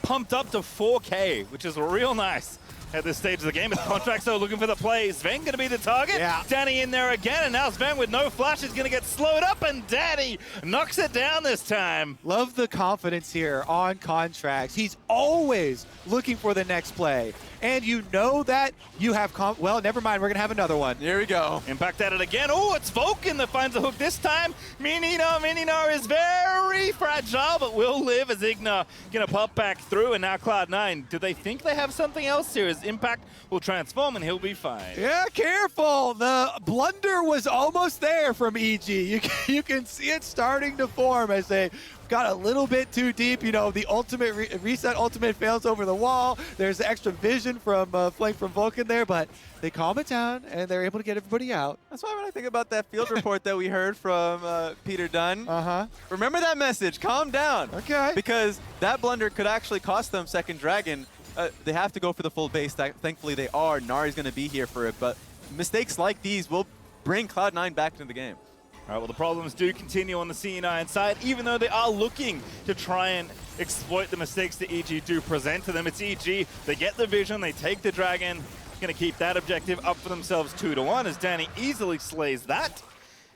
pumped up to 4K, which is real nice at this stage of the game. It's Contractz though looking for the play. Sven going to be the target. Yeah. Danny in there again, and now Sven with no flash is going to get slowed up, and Danny knocks it down this time. Love the confidence here on Contractz. He's always looking for the next play. And you know that you have well, never mind, we're going to have another one. Here we go. Impact at it again. Oh, it's Vulcan that finds the hook this time. Mininar is very fragile, but will live as Ignar going to pop back through, and now Cloud9. Do they think they have something else here? As Impact will transform and he'll be fine. Yeah, careful. The blunder was almost there from EG. You can see it starting to form as they got a little bit too deep. You know, the ultimate reset ultimate fails over the wall. There's extra vision from flank from Vulcan there, but they calm it down and they're able to get everybody out. That's why when I think about that field report that we heard from Peter Dunn, remember that message, calm down. Okay. Because that blunder could actually cost them second dragon. They have to go for the full base. Thankfully they are. Nari's going to be here for it, but mistakes like these will bring Cloud9 back into the game. All right, well, the problems do continue on the C9 side, even though they are looking to try and exploit the mistakes that EG do present to them. It's EG. They get the vision. They take the dragon. Going to keep that objective up for themselves 2-1 as Danny easily slays that.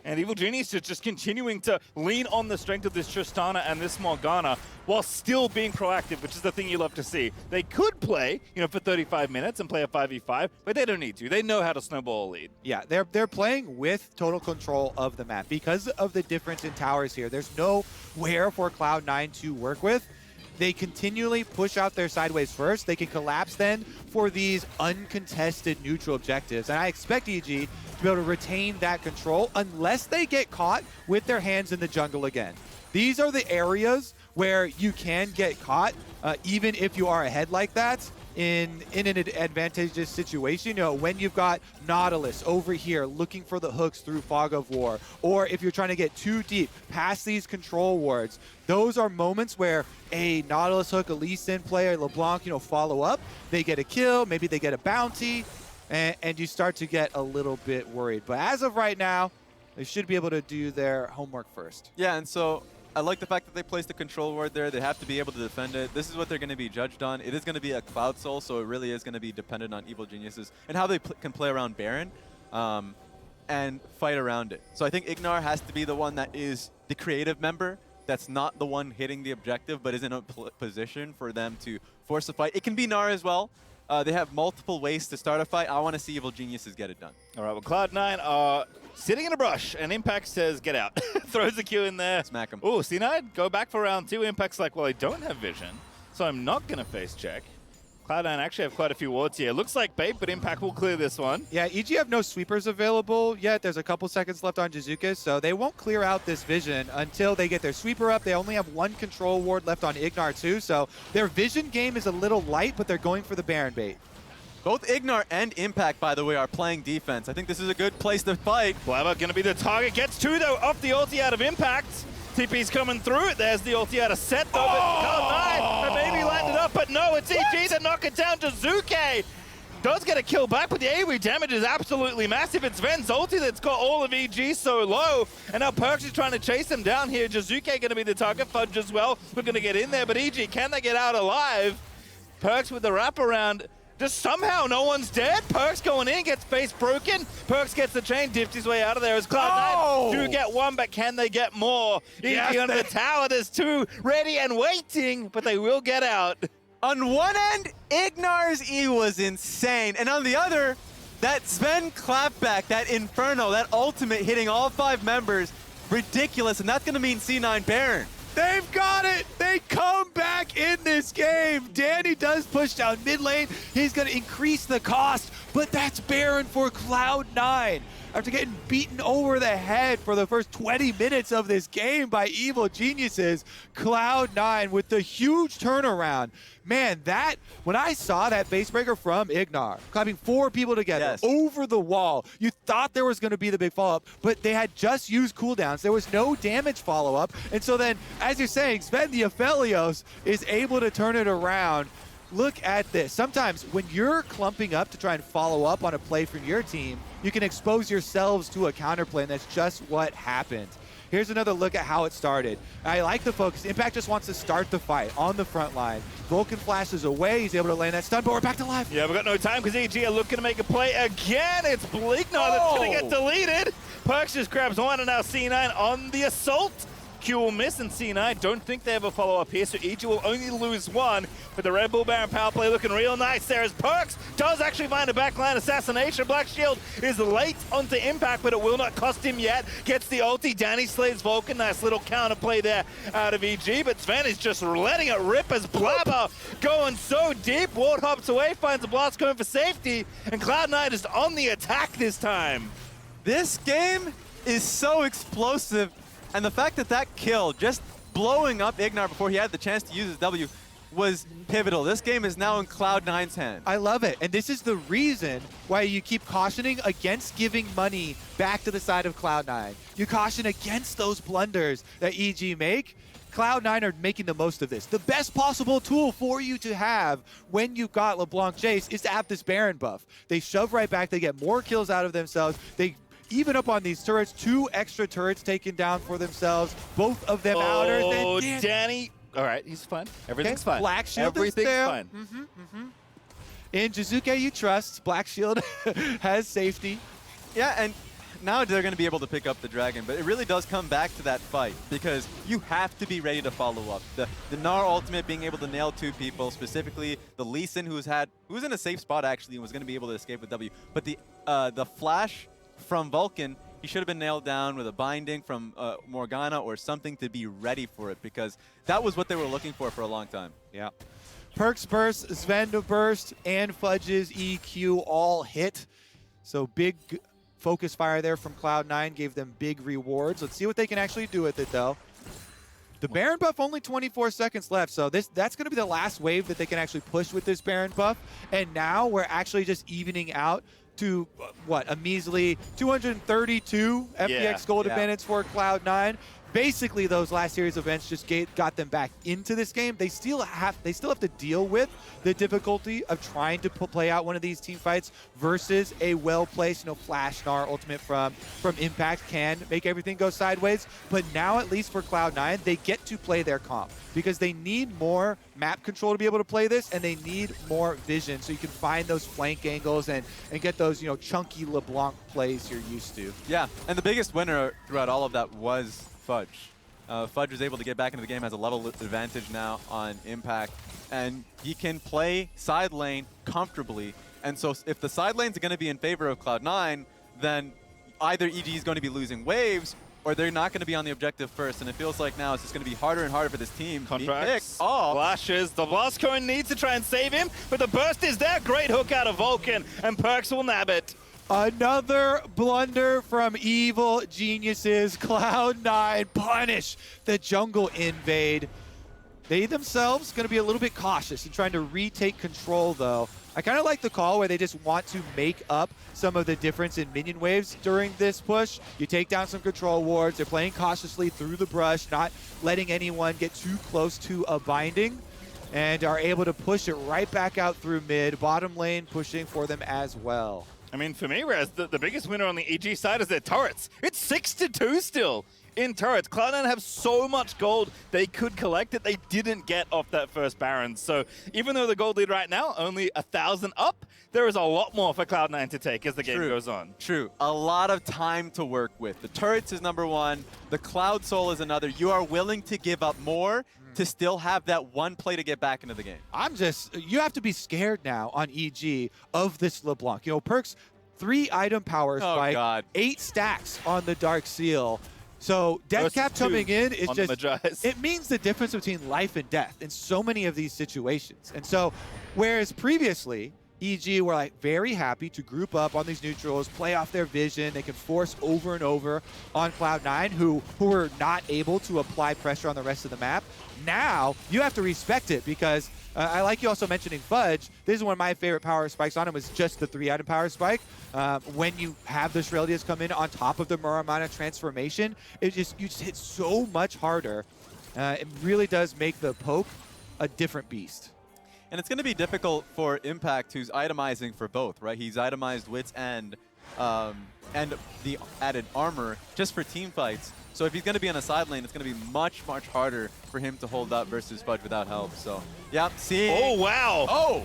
And Evil Genius is just continuing to lean on the strength of this Tristana and this Morgana while still being proactive, which is the thing you love to see. They could play, you know, for 35 minutes and play a 5v5, but they don't need to. They know how to snowball a lead. Yeah, they're playing with total control of the map. Because of the difference in towers here, there's nowhere for Cloud9 to work with. They continually push out their sideways first. They can collapse then for these uncontested neutral objectives. And I expect EG to be able to retain that control unless they get caught with their hands in the jungle again. These are the areas where you can get caught, even if you are ahead like that. In an advantageous situation, you know, when you've got Nautilus over here looking for the hooks through Fog of War, or if you're trying to get too deep past these control wards, those are moments where a Nautilus hook, a Lee Sin player, LeBlanc, you know, follow up, they get a kill, maybe they get a bounty, and you start to get a little bit worried. But as of right now, they should be able to do their homework first. Yeah, and so I like the fact that they placed the control ward there. They have to be able to defend it. This is what they're going to be judged on. It is going to be a Cloud Soul, so it really is going to be dependent on Evil Geniuses and how they can play around Baron and fight around it. So I think Ignar has to be the one that is the creative member that's not the one hitting the objective, but is in a position for them to force a fight. It can be Nar as well. They have multiple ways to start a fight. I want to see Evil Geniuses get it done. All right, well, Cloud9 are sitting in a brush, and Impact says, get out. Throws a Q in there. Smack him. Oh, C9, go back for round 2. Impact's like, well, I don't have vision, so I'm not going to face check. Cloud9 actually have quite a few wards here. Looks like bait, but Impact will clear this one. Yeah, EG have no sweepers available yet. There's a couple seconds left on Jizuka, so they won't clear out this vision until they get their sweeper up. They only have one control ward left on Ignar too, so their vision game is a little light, but they're going for the Baron bait. Both Ignar and Impact, by the way, are playing defense. I think this is a good place to fight. Blabber going to be the target. Gets 2, though, off the ulti out of Impact. TP's coming through. There's the ulti out of set, though. But Cloud9 maybe landed up, but no, it's EG that knock it down. Jizuke does get a kill back, but the AoE damage is absolutely massive. It's Sven's ulti that's got all of EG so low, and now Perkz is trying to chase him down here. Jizuke going to be the target. Fudge as well. We're going to get in there, but EG, can they get out alive? Perkz with the wraparound. Just somehow no one's dead. Perkz going in, gets face broken. Perkz gets the chain, dips his way out of there as Cloud9 do get one, but can they get more? Yes, EG under the tower, there's 2 ready and waiting, but they will get out. On one end, Ignar's E was insane. And on the other, that Sven clapback, that Inferno, that ultimate hitting all 5 members, ridiculous. And that's going to mean C9 Baron. They've got it! They come back in this game! Danny does push down mid lane. He's going to increase the cost, but that's Baron for Cloud9. After getting beaten over the head for the first 20 minutes of this game by Evil Geniuses, Cloud9 with the huge turnaround. Man, when I saw that base breaker from Ignar, clapping 4 people together over the wall, you thought there was going to be the big follow-up, but they had just used cooldowns. There was no damage follow-up. And so then, as you're saying, Sven the Aphelios is able to turn it around. Look at this. Sometimes when you're clumping up to try and follow up on a play from your team, you can expose yourselves to a counterplay, and that's just what happened. here's another look at how it started. I like the focus. Impact just wants to start the fight on the front line. Vulcan flashes away. He's able to land that stun, but we're back to life. Yeah, we've got no time because EG are looking to make a play again. It's Bleak now that's going to get deleted. Perks just grabs one, and now C9 on the assault. Q will miss, and C9 don't think they have a follow-up here, so EG will only lose one. But the Red Bull Baron power play looking real nice there as Perks does actually find a backline assassination. Black Shield is late onto Impact, but it will not cost him yet. Gets the ulti. Danny slays Vulcan. Nice little counterplay there out of EG, but Sven is just letting it rip as Blabber going so deep. Ward hops away, finds a blast going for safety, and Cloud9 is on the attack this time. This game is so explosive, and the fact that that kill, just blowing up Ignar before he had the chance to use his W, was pivotal. This game is now in Cloud9's hands. I love it, and this is the reason why you keep cautioning against giving money back to the side of Cloud9. You caution against those blunders that EG make. Cloud9 are making the most of this. The best possible tool for you to have when you've got LeBlanc Jace is to have this Baron buff. They shove right back, they get more kills out of themselves, they even up on these turrets, 2 extra turrets taken down for themselves, both of them outers. Oh, Danny. All right, he's fine. Everything's fine. Black Shield Everything's fine. In Jizuke, you trust. Black Shield has safety. Yeah, and now they're going to be able to pick up the dragon, but it really does come back to that fight because you have to be ready to follow up. The Gnar ultimate being able to nail 2 people, specifically the Lee Sin who was in a safe spot actually and was going to be able to escape with W, but the flash from Vulcan, he should have been nailed down with a binding from Morgana or something to be ready for it because that was what they were looking for a long time. Yeah. Perks burst, Sven burst, and Fudge's EQ all hit. So big focus fire there from Cloud9 gave them big rewards. Let's see what they can actually do with it though. The Baron buff, only 24 seconds left, so that's going to be the last wave that they can actually push with this Baron buff. And now we're actually just evening out to, what, a measly 232 FPX gold advantage for Cloud9. Basically, those last series of events just got them back into this game. They still have to deal with the difficulty of trying to play out one of these team fights versus a well-placed, Flash Gnar ultimate from Impact can make everything go sideways. But now, at least for Cloud9, they get to play their comp because they need more map control to be able to play this, and they need more vision so you can find those flank angles and get those, chunky LeBlanc plays you're used to. Yeah, and the biggest winner throughout all of that was Fudge. Fudge was able to get back into the game, has a level advantage now on Impact, and he can play side lane comfortably. And so if the side lanes are going to be in favor of Cloud9, then either EG is going to be losing waves or they're not going to be on the objective first. And it feels like now it's just going to be harder and harder for this team. Contractz flashes. The blast cone needs to try and save him, but the burst is there. Great hook out of Vulcan, and Perks will nab it. Another blunder from Evil Geniuses. Cloud9 punish the jungle invade. They themselves going to be a little bit cautious in trying to retake control, though. I kind of like the call where they just want to make up some of the difference in minion waves during this push. You take down some control wards. They're playing cautiously through the brush, not letting anyone get too close to a binding, and are able to push it right back out through mid. Bottom lane pushing for them as well. I mean, for me, Raz, the biggest winner on the EG side is their turrets. It's 6-2 still in turrets. Cloud9 have so much gold they could collect that they didn't get off that first Baron. So even though the gold lead right now, only 1,000 up, there is a lot more for Cloud9 to take as the game goes on. True. A lot of time to work with. The turrets is number 1. The Cloud Soul is another. You are willing to give up more to still have that one play to get back into the game. You have to be scared now on EG of this LeBlanc. Perks, 3 item power spike, 8 stacks on the Dark Seal. So death cap coming in is it means the difference between life and death in so many of these situations. And so, whereas previously, EG were very happy to group up on these neutrals, play off their vision. They can force over and over on Cloud9, who were not able to apply pressure on the rest of the map. Now, you have to respect it because I like you also mentioning Fudge. This is one of my favorite power spikes on him was just the 3-item power spike. When you have the Shrildias come in on top of the Muramana transformation, you just hit so much harder. It really does make the poke a different beast. And it's going to be difficult for Impact, who's itemizing for both, right? He's itemized Wits and and the added armor just for team fights. So if he's going to be on a side lane, it's going to be much, much harder for him to hold up versus Fudge without help. So, yeah, see. Oh, wow. Oh!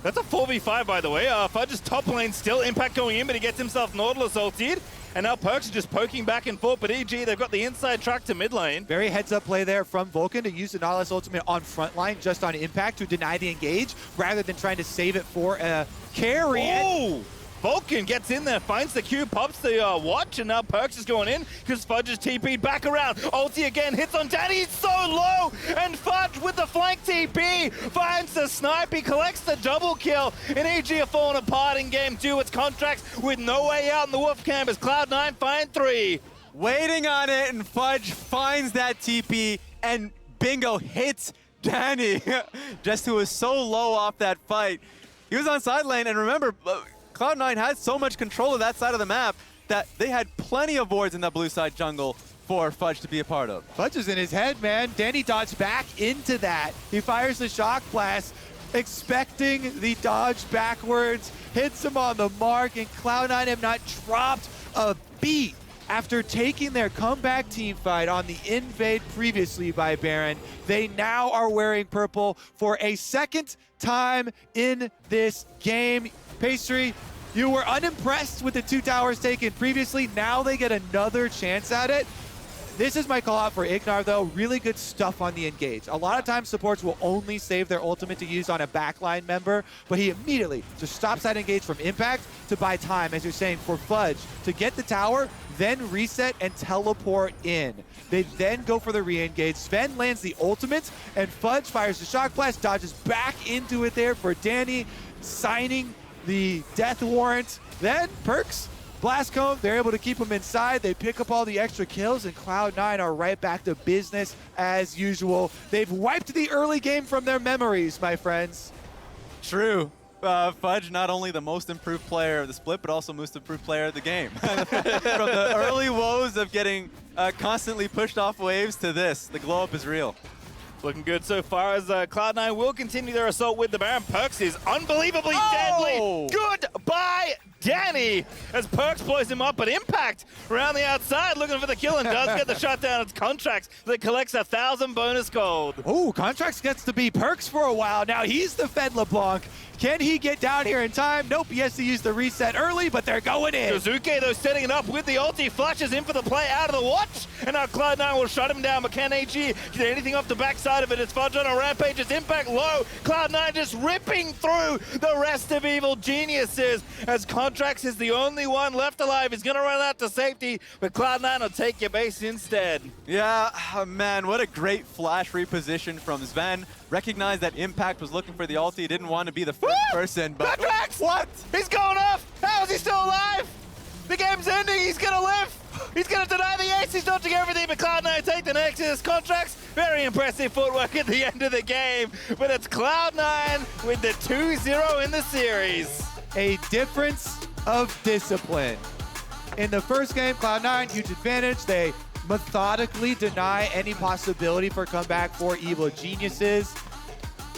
That's a 4v5, by the way. Fudge's top lane still. Impact going in, but he gets himself Nautilus ulted. And now Perks are just poking back and forth, but EG, they've got the inside track to mid lane. Very heads-up play there from Vulcan to use the Nautilus ultimate on front line, just on Impact to deny the engage, rather than trying to save it for a carry. Oh! Vulcan gets in there, finds the Q, pops the watch, and now Perks is going in because Fudge is TP'd back around. Ulti again, hits on Danny, he's so low, and Fudge with the flank TP finds the snipe, he collects the double kill, and EG are falling apart in game 2. It's Contractz with no way out in the Wolf camp as Cloud9 find 3. Waiting on it, and Fudge finds that TP, and bingo, hits Danny, just who was so low off that fight. He was on side lane, and remember, Cloud9 had so much control of that side of the map that they had plenty of wards in that blue side jungle for Fudge to be a part of. Fudge is in his head, man. Danny dodged back into that. He fires the shock blast, expecting the dodge backwards, hits him on the mark, and Cloud9 have not dropped a beat. After taking their comeback team fight on the invade previously by Baron, they now are wearing purple for a second time in this game. Pastry, you were unimpressed with the 2 towers taken previously. Now they get another chance at it. This is my call out for Ignar, though. Really good stuff on the engage. A lot of times supports will only save their ultimate to use on a backline member, but he immediately just stops that engage from Impact to buy time, as you're saying, for Fudge to get the tower, then reset and teleport in. They then go for the re-engage. Sven lands the ultimate, and Fudge fires the shock blast, dodges back into it there for Danny, signing the death warrant. Then Perks, Blast Cone, they're able to keep him inside. They pick up all the extra kills, and Cloud9 are right back to business as usual. They've wiped the early game from their memories, my friends. True. Fudge, not only the most improved player of the split, but also most improved player of the game. From the early woes of getting constantly pushed off waves to this, the glow up is real. Looking good so far as Cloud9 will continue their assault with the Baron. Perks is unbelievably deadly. Goodbye, Danny, as Perks blows him up, but Impact around the outside looking for the kill and does get the shutdown. It's Contractz that collects 1,000 bonus gold. Oh, Contractz gets to be Perks for a while. Now he's the Fed LeBlanc. Can he get down here in time? Nope, he has to use the reset early, but they're going in. Kazuke, though, setting it up with the ulti, flashes in for the play out of the watch, and now Cloud9 will shut him down, but can AG get anything off the backside of it? It's Fudge on a rampage, it's Impact low, Cloud9 just ripping through the rest of Evil Geniuses, as Contractz is the only one left alive. He's gonna run out to safety, but Cloud9 will take your base instead. Yeah, man, what a great flash reposition from Sven. Recognized that Impact was looking for the ulti, didn't want to be the first person, but Contractz! What? He's going off! How is he still alive? The game's ending, he's gonna live! He's gonna deny the ace, he's dodging everything, but Cloud9 take the Nexus. Contractz, very impressive footwork at the end of the game, but it's Cloud9 with the 2-0 in the series. A difference of discipline. In the first game, Cloud9, huge advantage. They methodically deny any possibility for comeback for Evil Geniuses.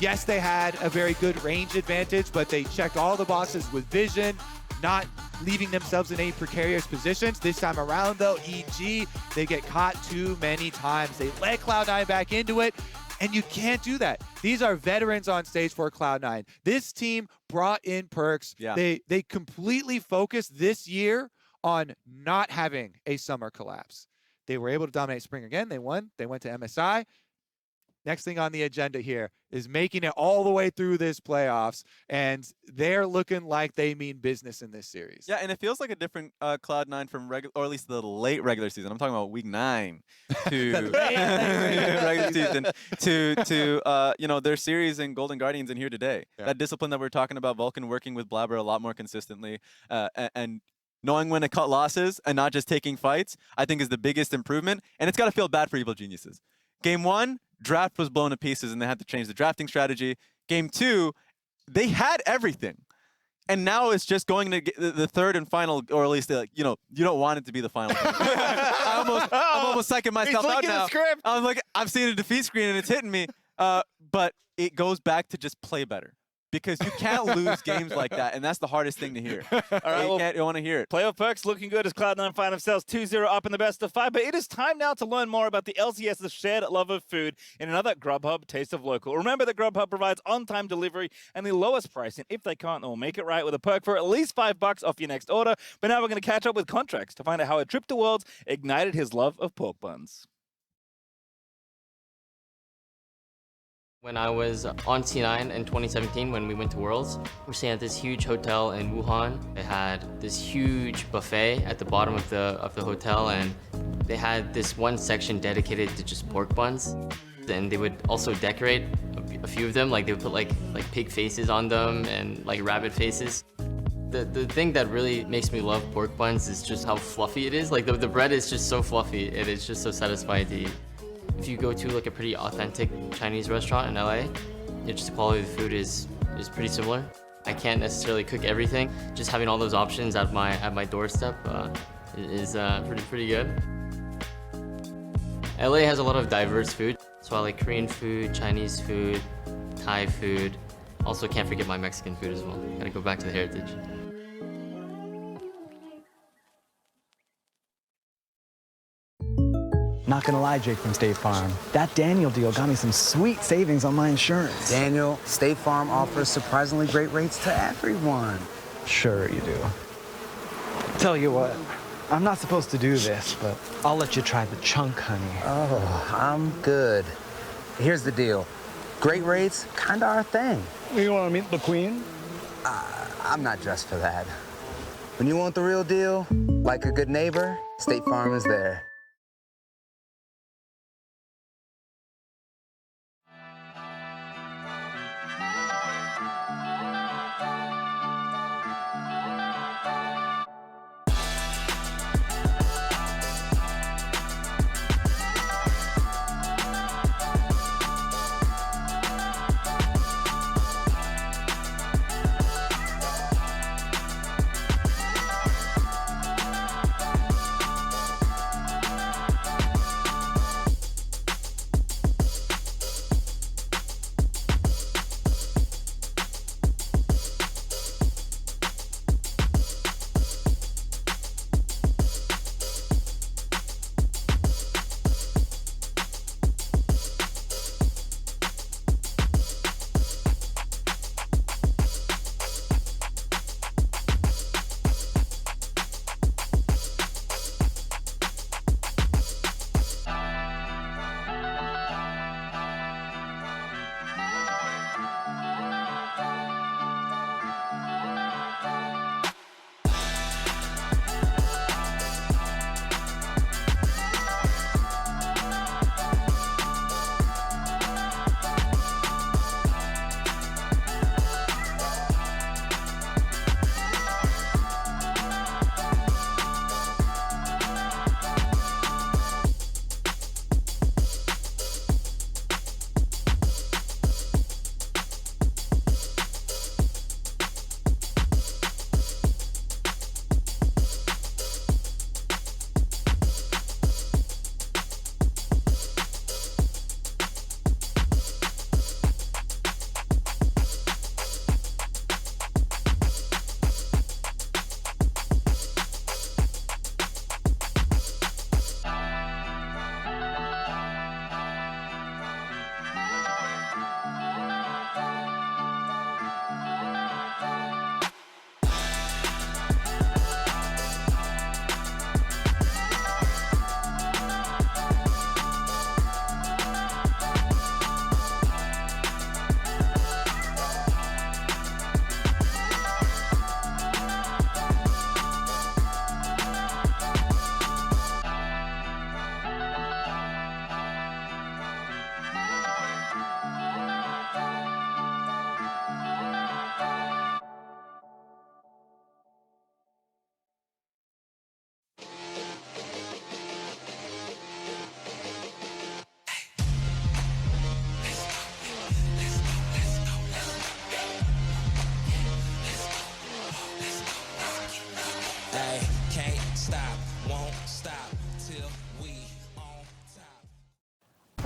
Yes, they had a very good range advantage, but they checked all the boxes with vision, not leaving themselves in any precarious positions. This time around, though, EG, they get caught too many times. They let Cloud9 back into it, and you can't do that. These are veterans on stage for Cloud9. This team brought in Perks. Yeah. They completely focused this year on not having a summer collapse. They were able to dominate spring again. They won. They went to MSI. Next thing on the agenda here is making it all the way through this playoffs, and they're looking like they mean business in this series. Yeah, and it feels like a different Cloud9 from regular, or at least the late regular season. I'm talking about week 9 to regular season to you know, their series in Golden Guardians and here today. Yeah. That discipline that we're talking about, Vulcan working with Blabber a lot more consistently, and knowing when to cut losses and not just taking fights, I think is the biggest improvement. And it's got to feel bad for Evil Geniuses. Game 1, draft was blown to pieces and they had to change the drafting strategy. Game 2, they had everything. And now it's just going to get the third and final, or at least, you know, you don't want it to be the final. I'm almost psyching myself out now. I'm like, I'm seeing a defeat screen and it's hitting me. But it goes back to just play better. because you can't lose games like that, and that's the hardest thing to hear. All right, well, You want to hear it. playoff perks looking good as Cloud9 find themselves 2-0 up in the best of 5, but it is time now to learn more about the LCS's shared love of food in another Grubhub Taste of Local. Remember that Grubhub provides on-time delivery and the lowest price, and if they can't, they'll make it right with a perk for at least $5 off your next order. But now we're going to catch up with Contractz to find out how a trip to Worlds ignited his love of pork buns. When I was on C9 in 2017, when we went to Worlds, we were staying at this huge hotel in Wuhan. They had this huge buffet at the bottom of the hotel, and they had this one section dedicated to just pork buns. And they would also decorate a few of them, like they would put like pig faces on them and like rabbit faces. The thing that really makes me love pork buns is just how fluffy it is. Like the bread is just so fluffy, and it's just so satisfying to eat. If you go to like a pretty authentic Chinese restaurant in LA, just the quality of the food is pretty similar. I can't necessarily cook everything. Just having all those options at my doorstep is pretty good. LA has a lot of diverse food, so I like Korean food, Chinese food, Thai food. Also can't forget my Mexican food as well. Gotta go back to the heritage. Not gonna lie, Jake from State Farm. That Daniel deal got me some sweet savings on my insurance. Daniel, State Farm offers surprisingly great rates to everyone. Sure you do. Tell you what, I'm not supposed to do this, but I'll let you try the chunk, honey. Oh, I'm good. Here's the deal. Great rates, kinda our thing. You wanna meet the queen? I'm not dressed for that. When you want the real deal, like a good neighbor, State Farm is there.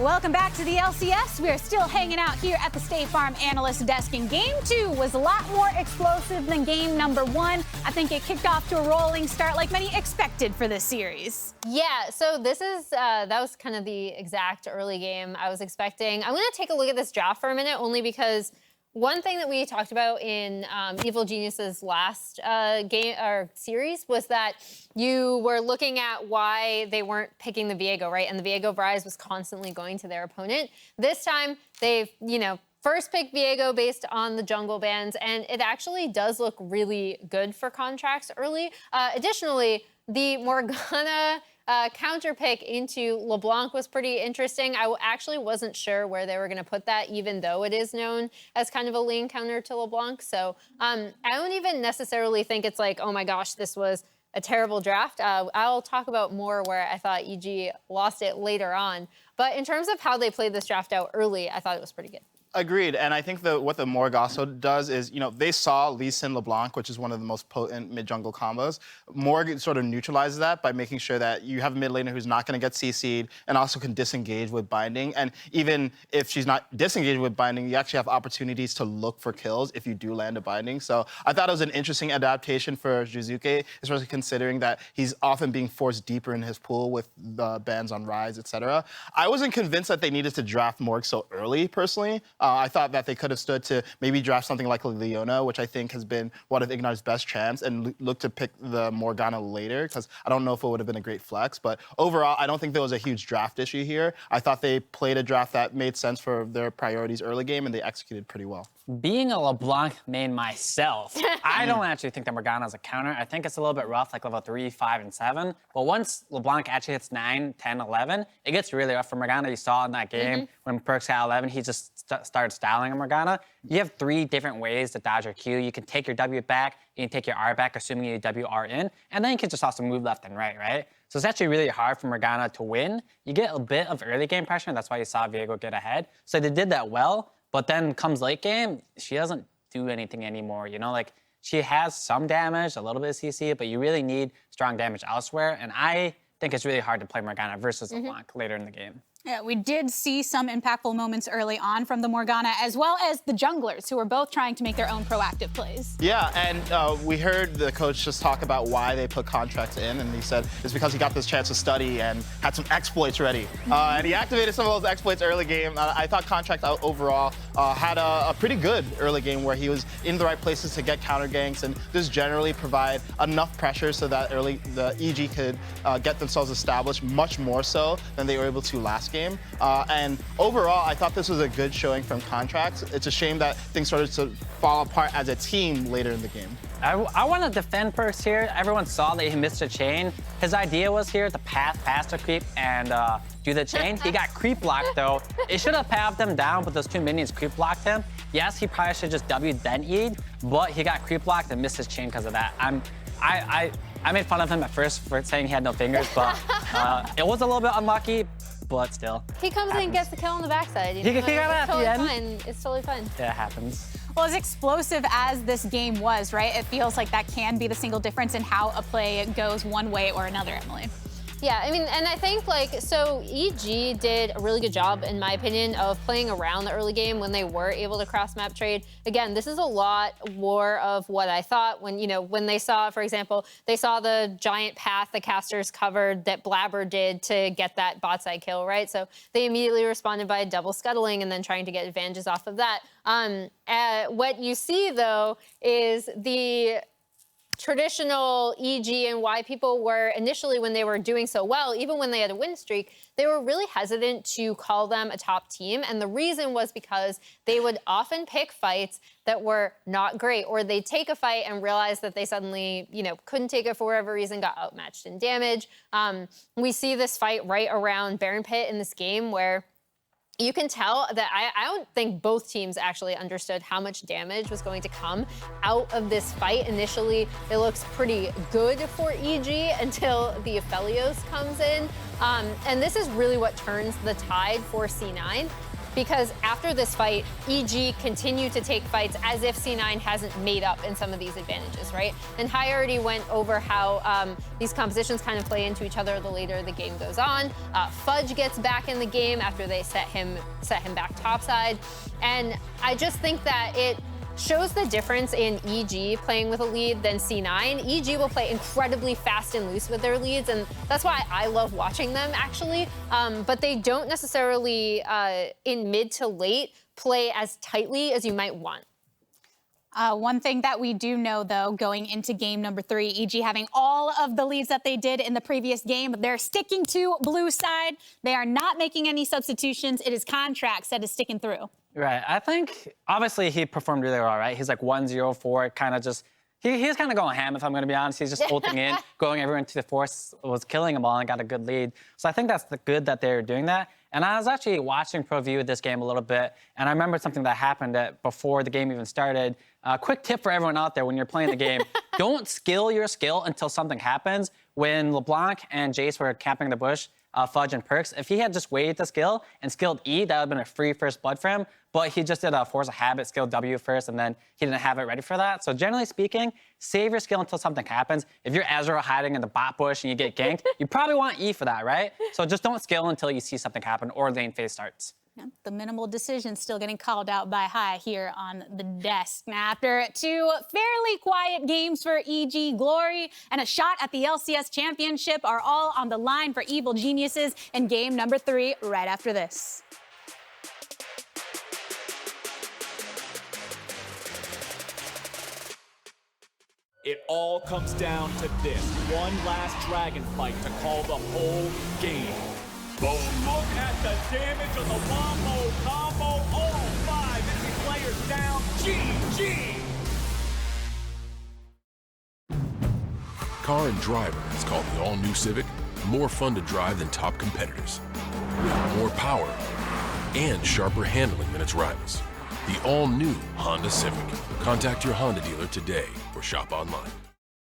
Welcome back to the LCS. We are still hanging out here at the State Farm Analyst Desk, and Game 2 was a lot more explosive than Game number 1. I think it kicked off to a rolling start like many expected for this series. Yeah, so this is, that was kind of the exact early game I was expecting. I'm going to take a look at this draft for a minute, only because one thing that we talked about in Evil Genius's last game or series was that you were looking at why they weren't picking the Viego, right? And the Viego Rise was constantly going to their opponent. This time, they've, first picked Viego based on the jungle bans, and it actually does look really good for Contractz early. Additionally, the Morgana counter pick into LeBlanc was pretty interesting. I actually wasn't sure where they were going to put that, even though it is known as kind of a lane counter to LeBlanc. So I don't even necessarily think it's like, oh my gosh, this was a terrible draft. I'll talk about more where I thought EG lost it later on. But in terms of how they played this draft out early, I thought it was pretty good. Agreed, and I think what the Morg also does is, they saw Lee Sin LeBlanc, which is one of the most potent mid-jungle combos. Morg sort of neutralizes that by making sure that you have a mid laner who's not going to get CC'd and also can disengage with binding. And even if she's not disengaged with binding, you actually have opportunities to look for kills if you do land a binding. So I thought it was an interesting adaptation for Jizuke, especially considering that he's often being forced deeper in his pool with the bans on Rise, etc. I wasn't convinced that they needed to draft Morg so early, personally. I thought that they could have stood to maybe draft something like Leona, which I think has been one of Ignite's best champs, and look to pick the Morgana later, because I don't know if it would have been a great flex. But overall, I don't think there was a huge draft issue here. I thought they played a draft that made sense for their priorities early game, and they executed pretty well. Being a LeBlanc main myself, I don't actually think that Morgana is a counter. I think it's a little bit rough, like level 3, 5, and 7. But once LeBlanc actually hits 9, 10, 11, it gets really rough for Morgana. You saw in that game when Perks got 11, he just started styling a Morgana. You have 3 different ways to dodge your Q. You can take your W back, you can take your R back, assuming you WR in, and then you can just also move left and right? So it's actually really hard for Morgana to win. You get a bit of early game pressure, and that's why you saw Viego get ahead. So they did that well. But then comes late game, she doesn't do anything anymore. She has some damage, a little bit of CC, but you really need strong damage elsewhere. And I think it's really hard to play Morgana versus LeBlanc later in the game. Yeah, we did see some impactful moments early on from the Morgana, as well as the junglers, who were both trying to make their own proactive plays. Yeah, and we heard the coach just talk about why they put Contractz in, and he said it's because he got this chance to study and had some exploits ready. And he activated some of those exploits early game. I thought Contractz overall had a pretty good early game where he was in the right places to get counter ganks and just generally provide enough pressure so that the EG could get themselves established much more so than they were able to last game. And overall, I thought this was a good showing from Contractz. It's a shame that things started to fall apart as a team later in the game. I want to defend Perks here. Everyone saw that he missed a chain. His idea was here to path past the creep and do the chain. He got creep blocked though. It should have pathed him down, but those 2 minions creep blocked him. Yes, he probably should just W'd then E'd, but he got creep blocked and missed his chain because of that. I made fun of him at first for saying he had no fingers, but it was a little bit unlucky, but still. He comes in and gets the kill on the backside. He got it at the end. Fine. It's totally fine. Yeah, it happens. Well, as explosive as this game was, right, it feels like that can be the single difference in how a play goes one way or another, Emily. Yeah, I mean, and I think, so EG did a really good job, in my opinion, of playing around the early game when they were able to cross-map trade. Again, this is a lot more of what I thought when they saw, for example, they saw the giant path the casters covered that Blabber did to get that bot side kill, right? So they immediately responded by double scuttling and then trying to get advantages off of that. What you see, though, is the traditional EG and why people were initially, when they were doing so well, even when they had a win streak, they were really hesitant to call them a top team. And the reason was because they would often pick fights that were not great, or they'd take a fight and realize that they suddenly, couldn't take it for whatever reason, got outmatched in damage. We see this fight right around Baron Pit in this game where you can tell that I don't think both teams actually understood how much damage was going to come out of this fight. Initially, it looks pretty good for EG until the Aphelios comes in. And this is really what turns the tide for C9. because after this fight, EG continue to take fights as if C9 hasn't made up in some of these advantages, right? And Hai already went over how these compositions kind of play into each other the later the game goes on. Fudge gets back in the game after they set him back topside. And I just think that it shows the difference in EG playing with a lead than C9. EG will play incredibly fast and loose with their leads, and that's why I love watching them, actually. But they don't necessarily, in mid to late, play as tightly as you might want. One thing that we do know, though, going into game number 3, EG having all of the leads that they did in the previous game, they're sticking to blue side. They are not making any substitutions. It is Contractz that is sticking through. Right. I think, obviously, he performed really well, right? He's like 1-0-4, kind of just, he's kind of going ham, if I'm going to be honest. He's just ulting in, going everyone to the force, was killing them all and got a good lead. So I think that's good that they're doing that. And I was actually watching Pro View of this game a little bit, and I remember something that happened before the game even started. Quick tip for everyone out there when you're playing the game, don't skill your skill until something happens. When LeBlanc and Jace were camping the bush, Fudge and Perks, if he had just waited the skill and skilled E, that would have been a free first blood for him. But he just did a force of habit, skilled W first, and then he didn't have it ready for that. So generally speaking, save your skill until something happens. If you're Ezreal hiding in the bot bush and you get ganked, you probably want E for that, right? So just don't skill until you see something happen or lane phase starts. Yep, the minimal decision still getting called out by Hai here on the desk. Now, after 2 fairly quiet games for EG, Glory and a shot at the LCS Championship are all on the line for Evil Geniuses in game number 3 right after this. It all comes down to this one last dragon fight to call the whole game. Boom, look at the damage on the wombo combo. All 5 enemy players down. GG! Car and Driver has called the all-new Civic more fun to drive than top competitors. More power and sharper handling than its rivals. The all-new Honda Civic. Contact your Honda dealer today or shop online.